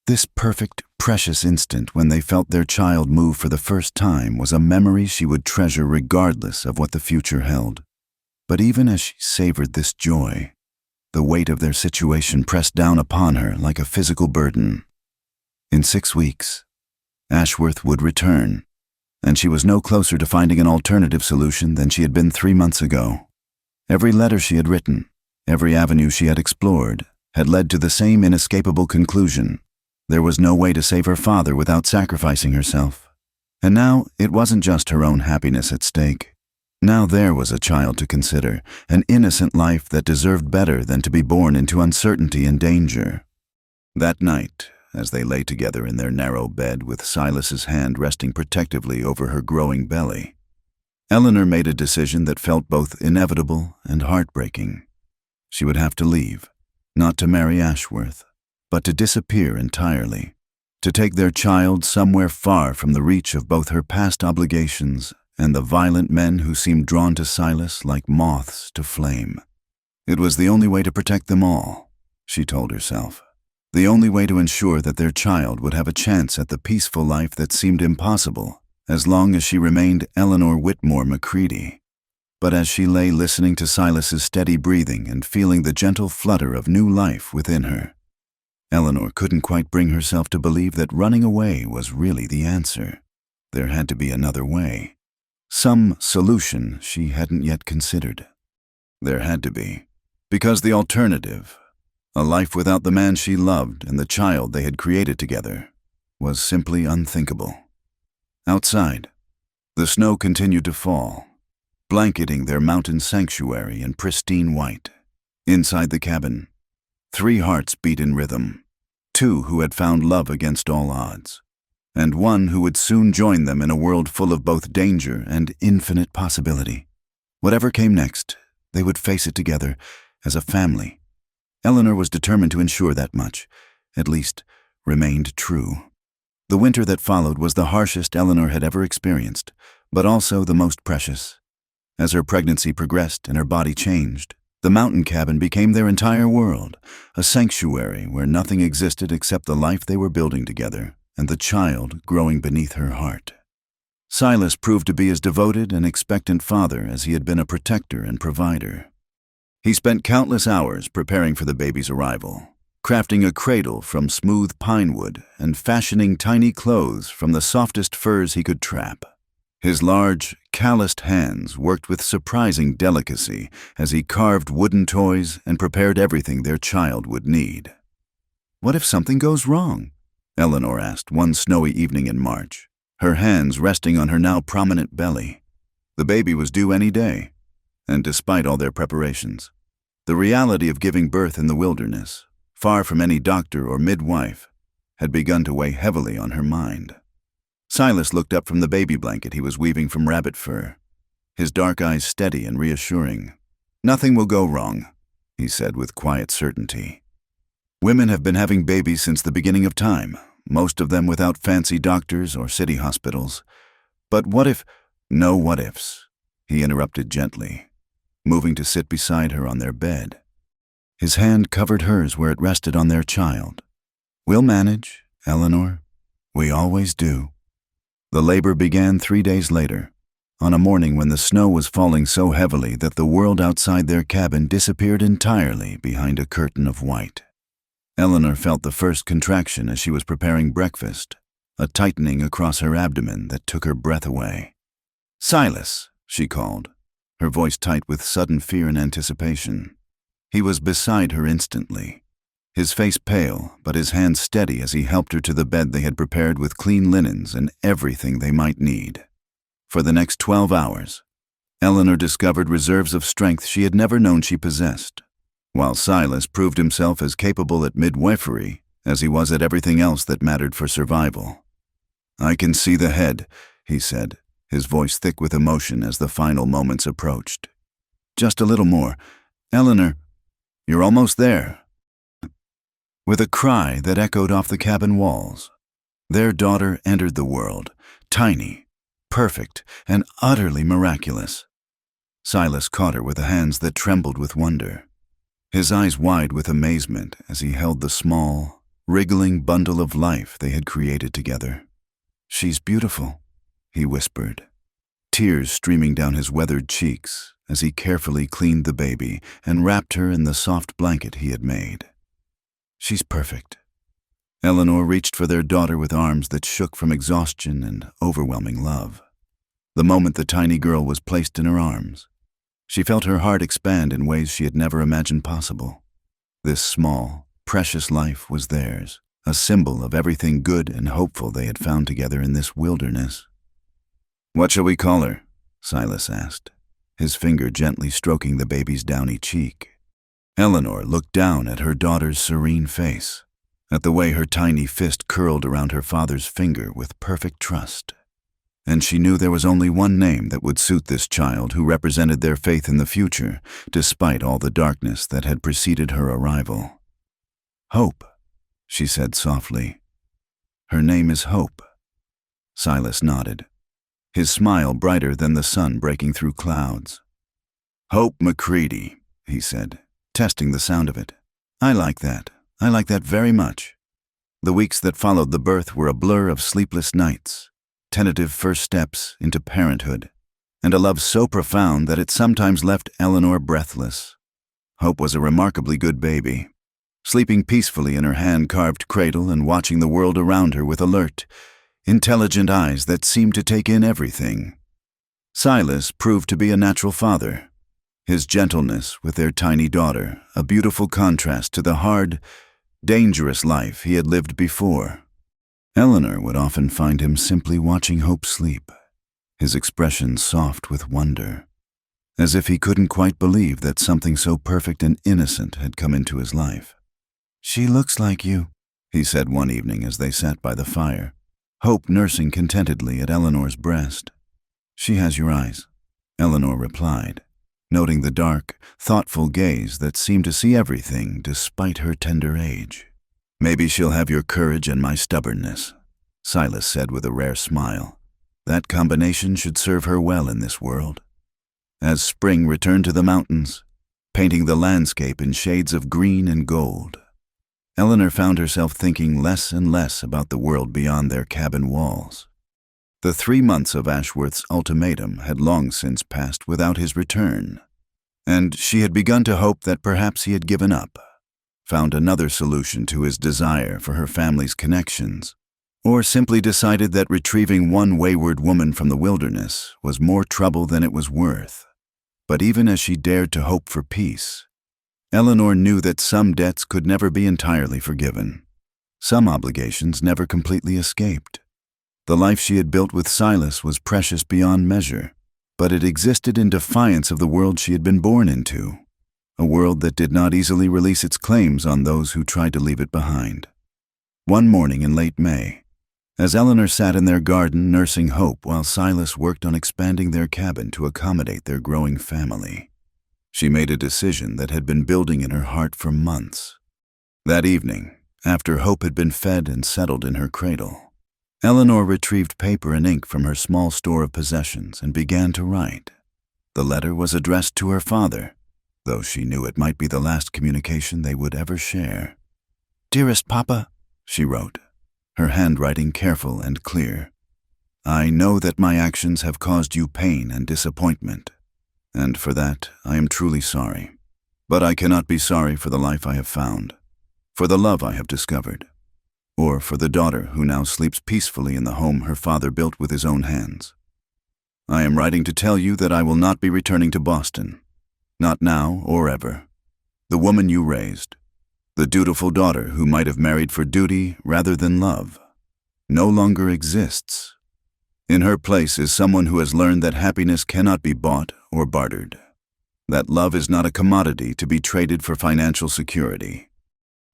This perfect, precious instant when they felt their child move for the first time was a memory she would treasure regardless of what the future held. But even as she savored this joy, the weight of their situation pressed down upon her like a physical burden. In 6 weeks, Ashworth would return, and she was no closer to finding an alternative solution than she had been 3 months ago. Every letter she had written, every avenue she had explored, had led to the same inescapable conclusion. There was no way to save her father without sacrificing herself. And now it wasn't just her own happiness at stake. Now there was a child to consider, an innocent life that deserved better than to be born into uncertainty and danger. That night, as they lay together in their narrow bed with Silas's hand resting protectively over her growing belly, Eleanor made a decision that felt both inevitable and heartbreaking. She would have to leave, not to marry Ashworth, but to disappear entirely, to take their child somewhere far from the reach of both her past obligations and the violent men who seemed drawn to Silas like moths to flame. It was the only way to protect them all, she told herself, the only way to ensure that their child would have a chance at the peaceful life that seemed impossible as long as she remained Eleanor Whitmore Macready. But as she lay listening to Silas's steady breathing and feeling the gentle flutter of new life within her, Eleanor couldn't quite bring herself to believe that running away was really the answer. There had to be another way. Some solution she hadn't yet considered. There had to be, because the alternative, a life without the man she loved and the child they had created together, was simply unthinkable. Outside, the snow continued to fall, blanketing their mountain sanctuary in pristine white. Inside the cabin, 3 hearts beat in rhythm, 2 who had found love against all odds, and 1 who would soon join them in a world full of both danger and infinite possibility. Whatever came next, they would face it together as a family. Eleanor was determined to ensure that much, at least, remained true. The winter that followed was the harshest Eleanor had ever experienced, but also the most precious. As her pregnancy progressed and her body changed, the mountain cabin became their entire world, a sanctuary where nothing existed except the life they were building together and the child growing beneath her heart. Silas proved to be as devoted and expectant father as he had been a protector and provider. He spent countless hours preparing for the baby's arrival, crafting a cradle from smooth pine wood and fashioning tiny clothes from the softest furs he could trap. His large, calloused hands worked with surprising delicacy as he carved wooden toys and prepared everything their child would need. "What if something goes wrong?" Eleanor asked one snowy evening in March, her hands resting on her now prominent belly. The baby was due any day, And despite all their preparations, the reality of giving birth in the wilderness, far from any doctor or midwife, had begun to weigh heavily on her mind. Silas looked up from the baby blanket he was weaving from rabbit fur, his dark eyes steady and reassuring. "Nothing will go wrong," he said with quiet certainty. "Women have been having babies since the beginning of time, most of them without fancy doctors or city hospitals. But what if—" "No what ifs," he interrupted gently, moving to sit beside her on their bed. His hand covered hers where it rested on their child. "We'll manage, Eleanor. We always do." The labor began 3 days later, on a morning when the snow was falling so heavily that the world outside their cabin disappeared entirely behind a curtain of white. Eleanor felt the first contraction as she was preparing breakfast, a tightening across her abdomen that took her breath away. "Silas," she called, her voice tight with sudden fear and anticipation. He was beside her instantly, his face pale but his hands steady as he helped her to the bed they had prepared with clean linens and everything they might need. For the next 12 hours, Eleanor discovered reserves of strength she had never known she possessed, while Silas proved himself as capable at midwifery as he was at everything else that mattered for survival. "I can see the head," he said, his voice thick with emotion as the final moments approached. "Just a little more. Eleanor, you're almost there." With a cry that echoed off the cabin walls, their daughter entered the world, tiny, perfect, and utterly miraculous. Silas caught her with hands that trembled with wonder, his eyes wide with amazement as he held the small, wriggling bundle of life they had created together. "She's beautiful," he whispered, tears streaming down his weathered cheeks as he carefully cleaned the baby and wrapped her in the soft blanket he had made. "She's perfect." Eleanor reached for their daughter with arms that shook from exhaustion and overwhelming love. The moment the tiny girl was placed in her arms, she felt her heart expand in ways she had never imagined possible. This small, precious life was theirs, a symbol of everything good and hopeful they had found together in this wilderness. "What shall we call her?" Silas asked, his finger gently stroking the baby's downy cheek. Eleanor looked down at her daughter's serene face, at the way her tiny fist curled around her father's finger with perfect trust. And she knew there was only one name that would suit this child who represented their faith in the future, despite all the darkness that had preceded her arrival. "Hope," she said softly. "Her name is Hope." Silas nodded, his smile brighter than the sun breaking through clouds. "Hope McCready," he said, testing the sound of it. I like that very much." The weeks that followed the birth were a blur of sleepless nights, tentative first steps into parenthood, and a love so profound that it sometimes left Eleanor breathless. Hope was a remarkably good baby, sleeping peacefully in her hand-carved cradle and watching the world around her with alert, intelligent eyes that seemed to take in everything. Silas proved to be a natural father, his gentleness with their tiny daughter a beautiful contrast to the hard, dangerous life he had lived before. Eleanor would often find him simply watching Hope sleep, his expression soft with wonder, as if he couldn't quite believe that something so perfect and innocent had come into his life. "She looks like you," he said one evening as they sat by the fire, Hope nursing contentedly at Eleanor's breast. "She has your eyes," Eleanor replied, noting the dark, thoughtful gaze that seemed to see everything despite her tender age. "Maybe she'll have your courage and my stubbornness," Silas said with a rare smile. "That combination should serve her well in this world." As spring returned to the mountains, painting the landscape in shades of green and gold, Eleanor found herself thinking less and less about the world beyond their cabin walls. The 3 months of Ashworth's ultimatum had long since passed without his return, and she had begun to hope that perhaps he had given up, found another solution to his desire for her family's connections, or simply decided that retrieving one wayward woman from the wilderness was more trouble than it was worth. But even as she dared to hope for peace, Eleanor knew that some debts could never be entirely forgiven. Some obligations never completely escaped. The life she had built with Silas was precious beyond measure, but it existed in defiance of the world she had been born into, a world that did not easily release its claims on those who tried to leave it behind. One morning in late May, as Eleanor sat in their garden nursing hope while Silas worked on expanding their cabin to accommodate their growing family, she made a decision that had been building in her heart for months. That evening, after Hope had been fed and settled in her cradle, Eleanor retrieved paper and ink from her small store of possessions and began to write. The letter was addressed to her father, though she knew it might be the last communication they would ever share. "Dearest Papa," she wrote, her handwriting careful and clear, "I know that my actions have caused you pain and disappointment, and for that I am truly sorry. But I cannot be sorry for the life I have found, for the love I have discovered, or for the daughter who now sleeps peacefully in the home her father built with his own hands. I am writing to tell you that I will not be returning to Boston, not now or ever. The woman you raised, the dutiful daughter who might have married for duty rather than love, no longer exists. In her place is someone who has learned that happiness cannot be bought or bartered, that love is not a commodity to be traded for financial security.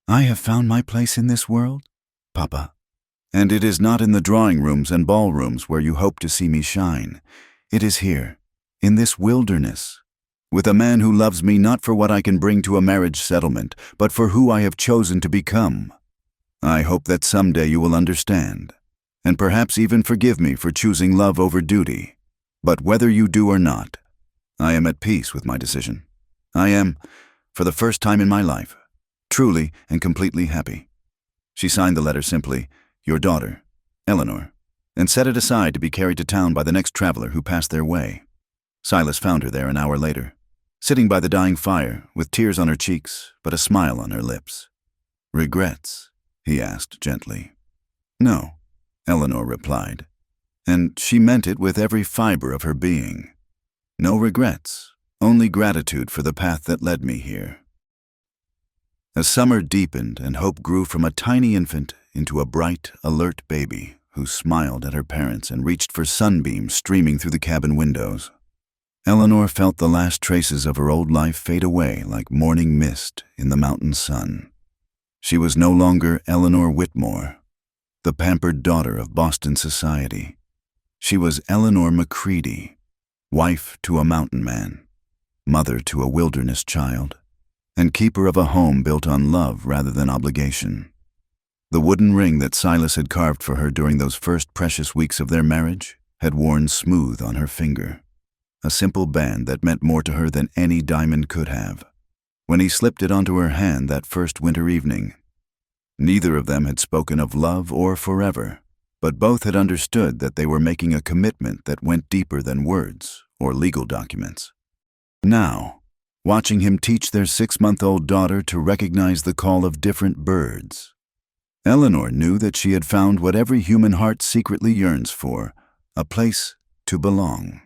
I have found my place in this world, Papa, and it is not in the drawing rooms and ballrooms where you hope to see me shine. It is here, in this wilderness, with a man who loves me not for what I can bring to a marriage settlement, but for who I have chosen to become. I hope that someday you will understand, and perhaps even forgive me for choosing love over duty. But whether you do or not, I am at peace with my decision. I am, for the first time in my life, truly and completely happy." She signed the letter simply, "Your daughter, Eleanor," and set it aside to be carried to town by the next traveler who passed their way. Silas found her there an hour later, sitting by the dying fire, with tears on her cheeks, but a smile on her lips. "Regrets?" he asked gently. "No," Eleanor replied, and she meant it with every fiber of her being. "No regrets, only gratitude for the path that led me here." As summer deepened and Hope grew from a tiny infant into a bright, alert baby who smiled at her parents and reached for sunbeams streaming through the cabin windows, Eleanor felt the last traces of her old life fade away like morning mist in the mountain sun. She was no longer Eleanor Whitmore, the pampered daughter of Boston society. She was Eleanor McCready, wife to a mountain man, mother to a wilderness child, and keeper of a home built on love rather than obligation. The wooden ring that Silas had carved for her during those first precious weeks of their marriage had worn smooth on her finger, a simple band that meant more to her than any diamond could have. When he slipped it onto her hand that first winter evening, neither of them had spoken of love or forever, but both had understood that they were making a commitment that went deeper than words or legal documents. Now, watching him teach their 6-month-old daughter to recognize the call of different birds, Eleanor knew that she had found what every human heart secretly yearns for, a place to belong,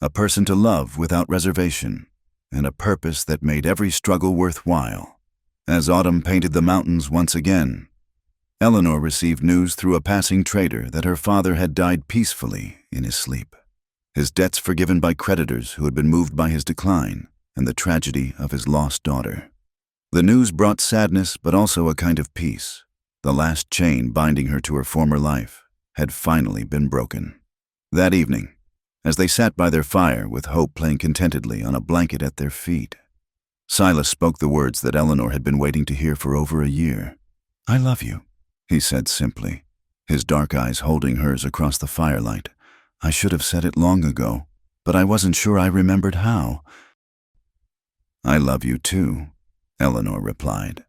a person to love without reservation, and a purpose that made every struggle worthwhile. As autumn painted the mountains once again, Eleanor received news through a passing trader that her father had died peacefully in his sleep, his debts forgiven by creditors who had been moved by his decline and the tragedy of his lost daughter. The news brought sadness but also a kind of peace. The last chain binding her to her former life had finally been broken. That evening, as they sat by their fire with Hope playing contentedly on a blanket at their feet, Silas spoke the words that Eleanor had been waiting to hear for over a year. "I love you," he said simply, his dark eyes holding hers across the firelight. "I should have said it long ago, but I wasn't sure I remembered how." "I love you too," Eleanor replied,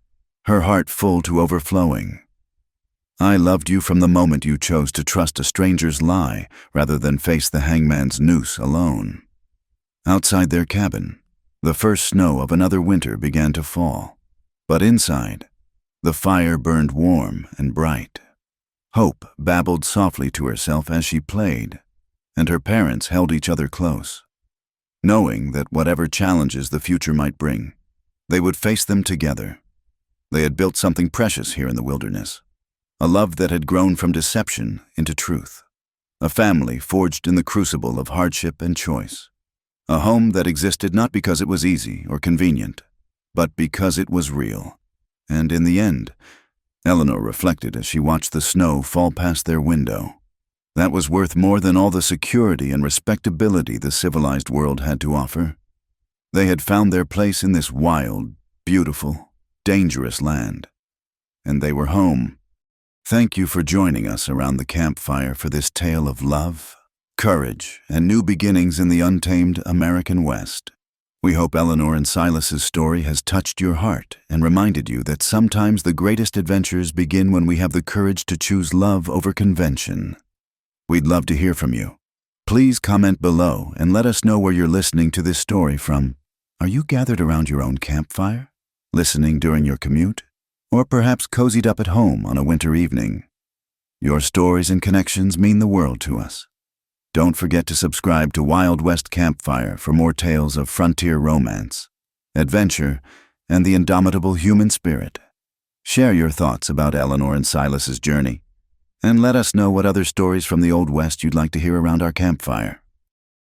her heart full to overflowing. "I loved you from the moment you chose to trust a stranger's lie rather than face the hangman's noose alone." Outside their cabin, the first snow of another winter began to fall, but inside, the fire burned warm and bright. Hope babbled softly to herself as she played, and her parents held each other close, knowing that whatever challenges the future might bring, they would face them together. They had built something precious here in the wilderness, a love that had grown from deception into truth. a family forged in the crucible of hardship and choice, a home that existed not because it was easy or convenient, but because it was real. And in the end, Eleanor reflected as she watched the snow fall past their window, that was worth more than all the security and respectability the civilized world had to offer. They had found their place in this wild, beautiful, dangerous land, and they were home. Thank you for joining us around the campfire for this tale of love, courage, and new beginnings in the untamed American West. We hope Eleanor and Silas's story has touched your heart and reminded you that sometimes the greatest adventures begin when we have the courage to choose love over convention. We'd love to hear from you. Please comment below and let us know where you're listening to this story from. Are you gathered around your own campfire, listening during your commute, or perhaps cozied up at home on a winter evening? Your stories and connections mean the world to us. Don't forget to subscribe to Wild West Campfire for more tales of frontier romance, adventure, and the indomitable human spirit. Share your thoughts about Eleanor and Silas's journey, and let us know what other stories from the Old West you'd like to hear around our campfire.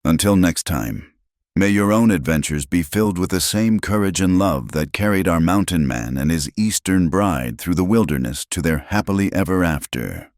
Until next time, may your own adventures be filled with the same courage and love that carried our mountain man and his eastern bride through the wilderness to their happily ever after.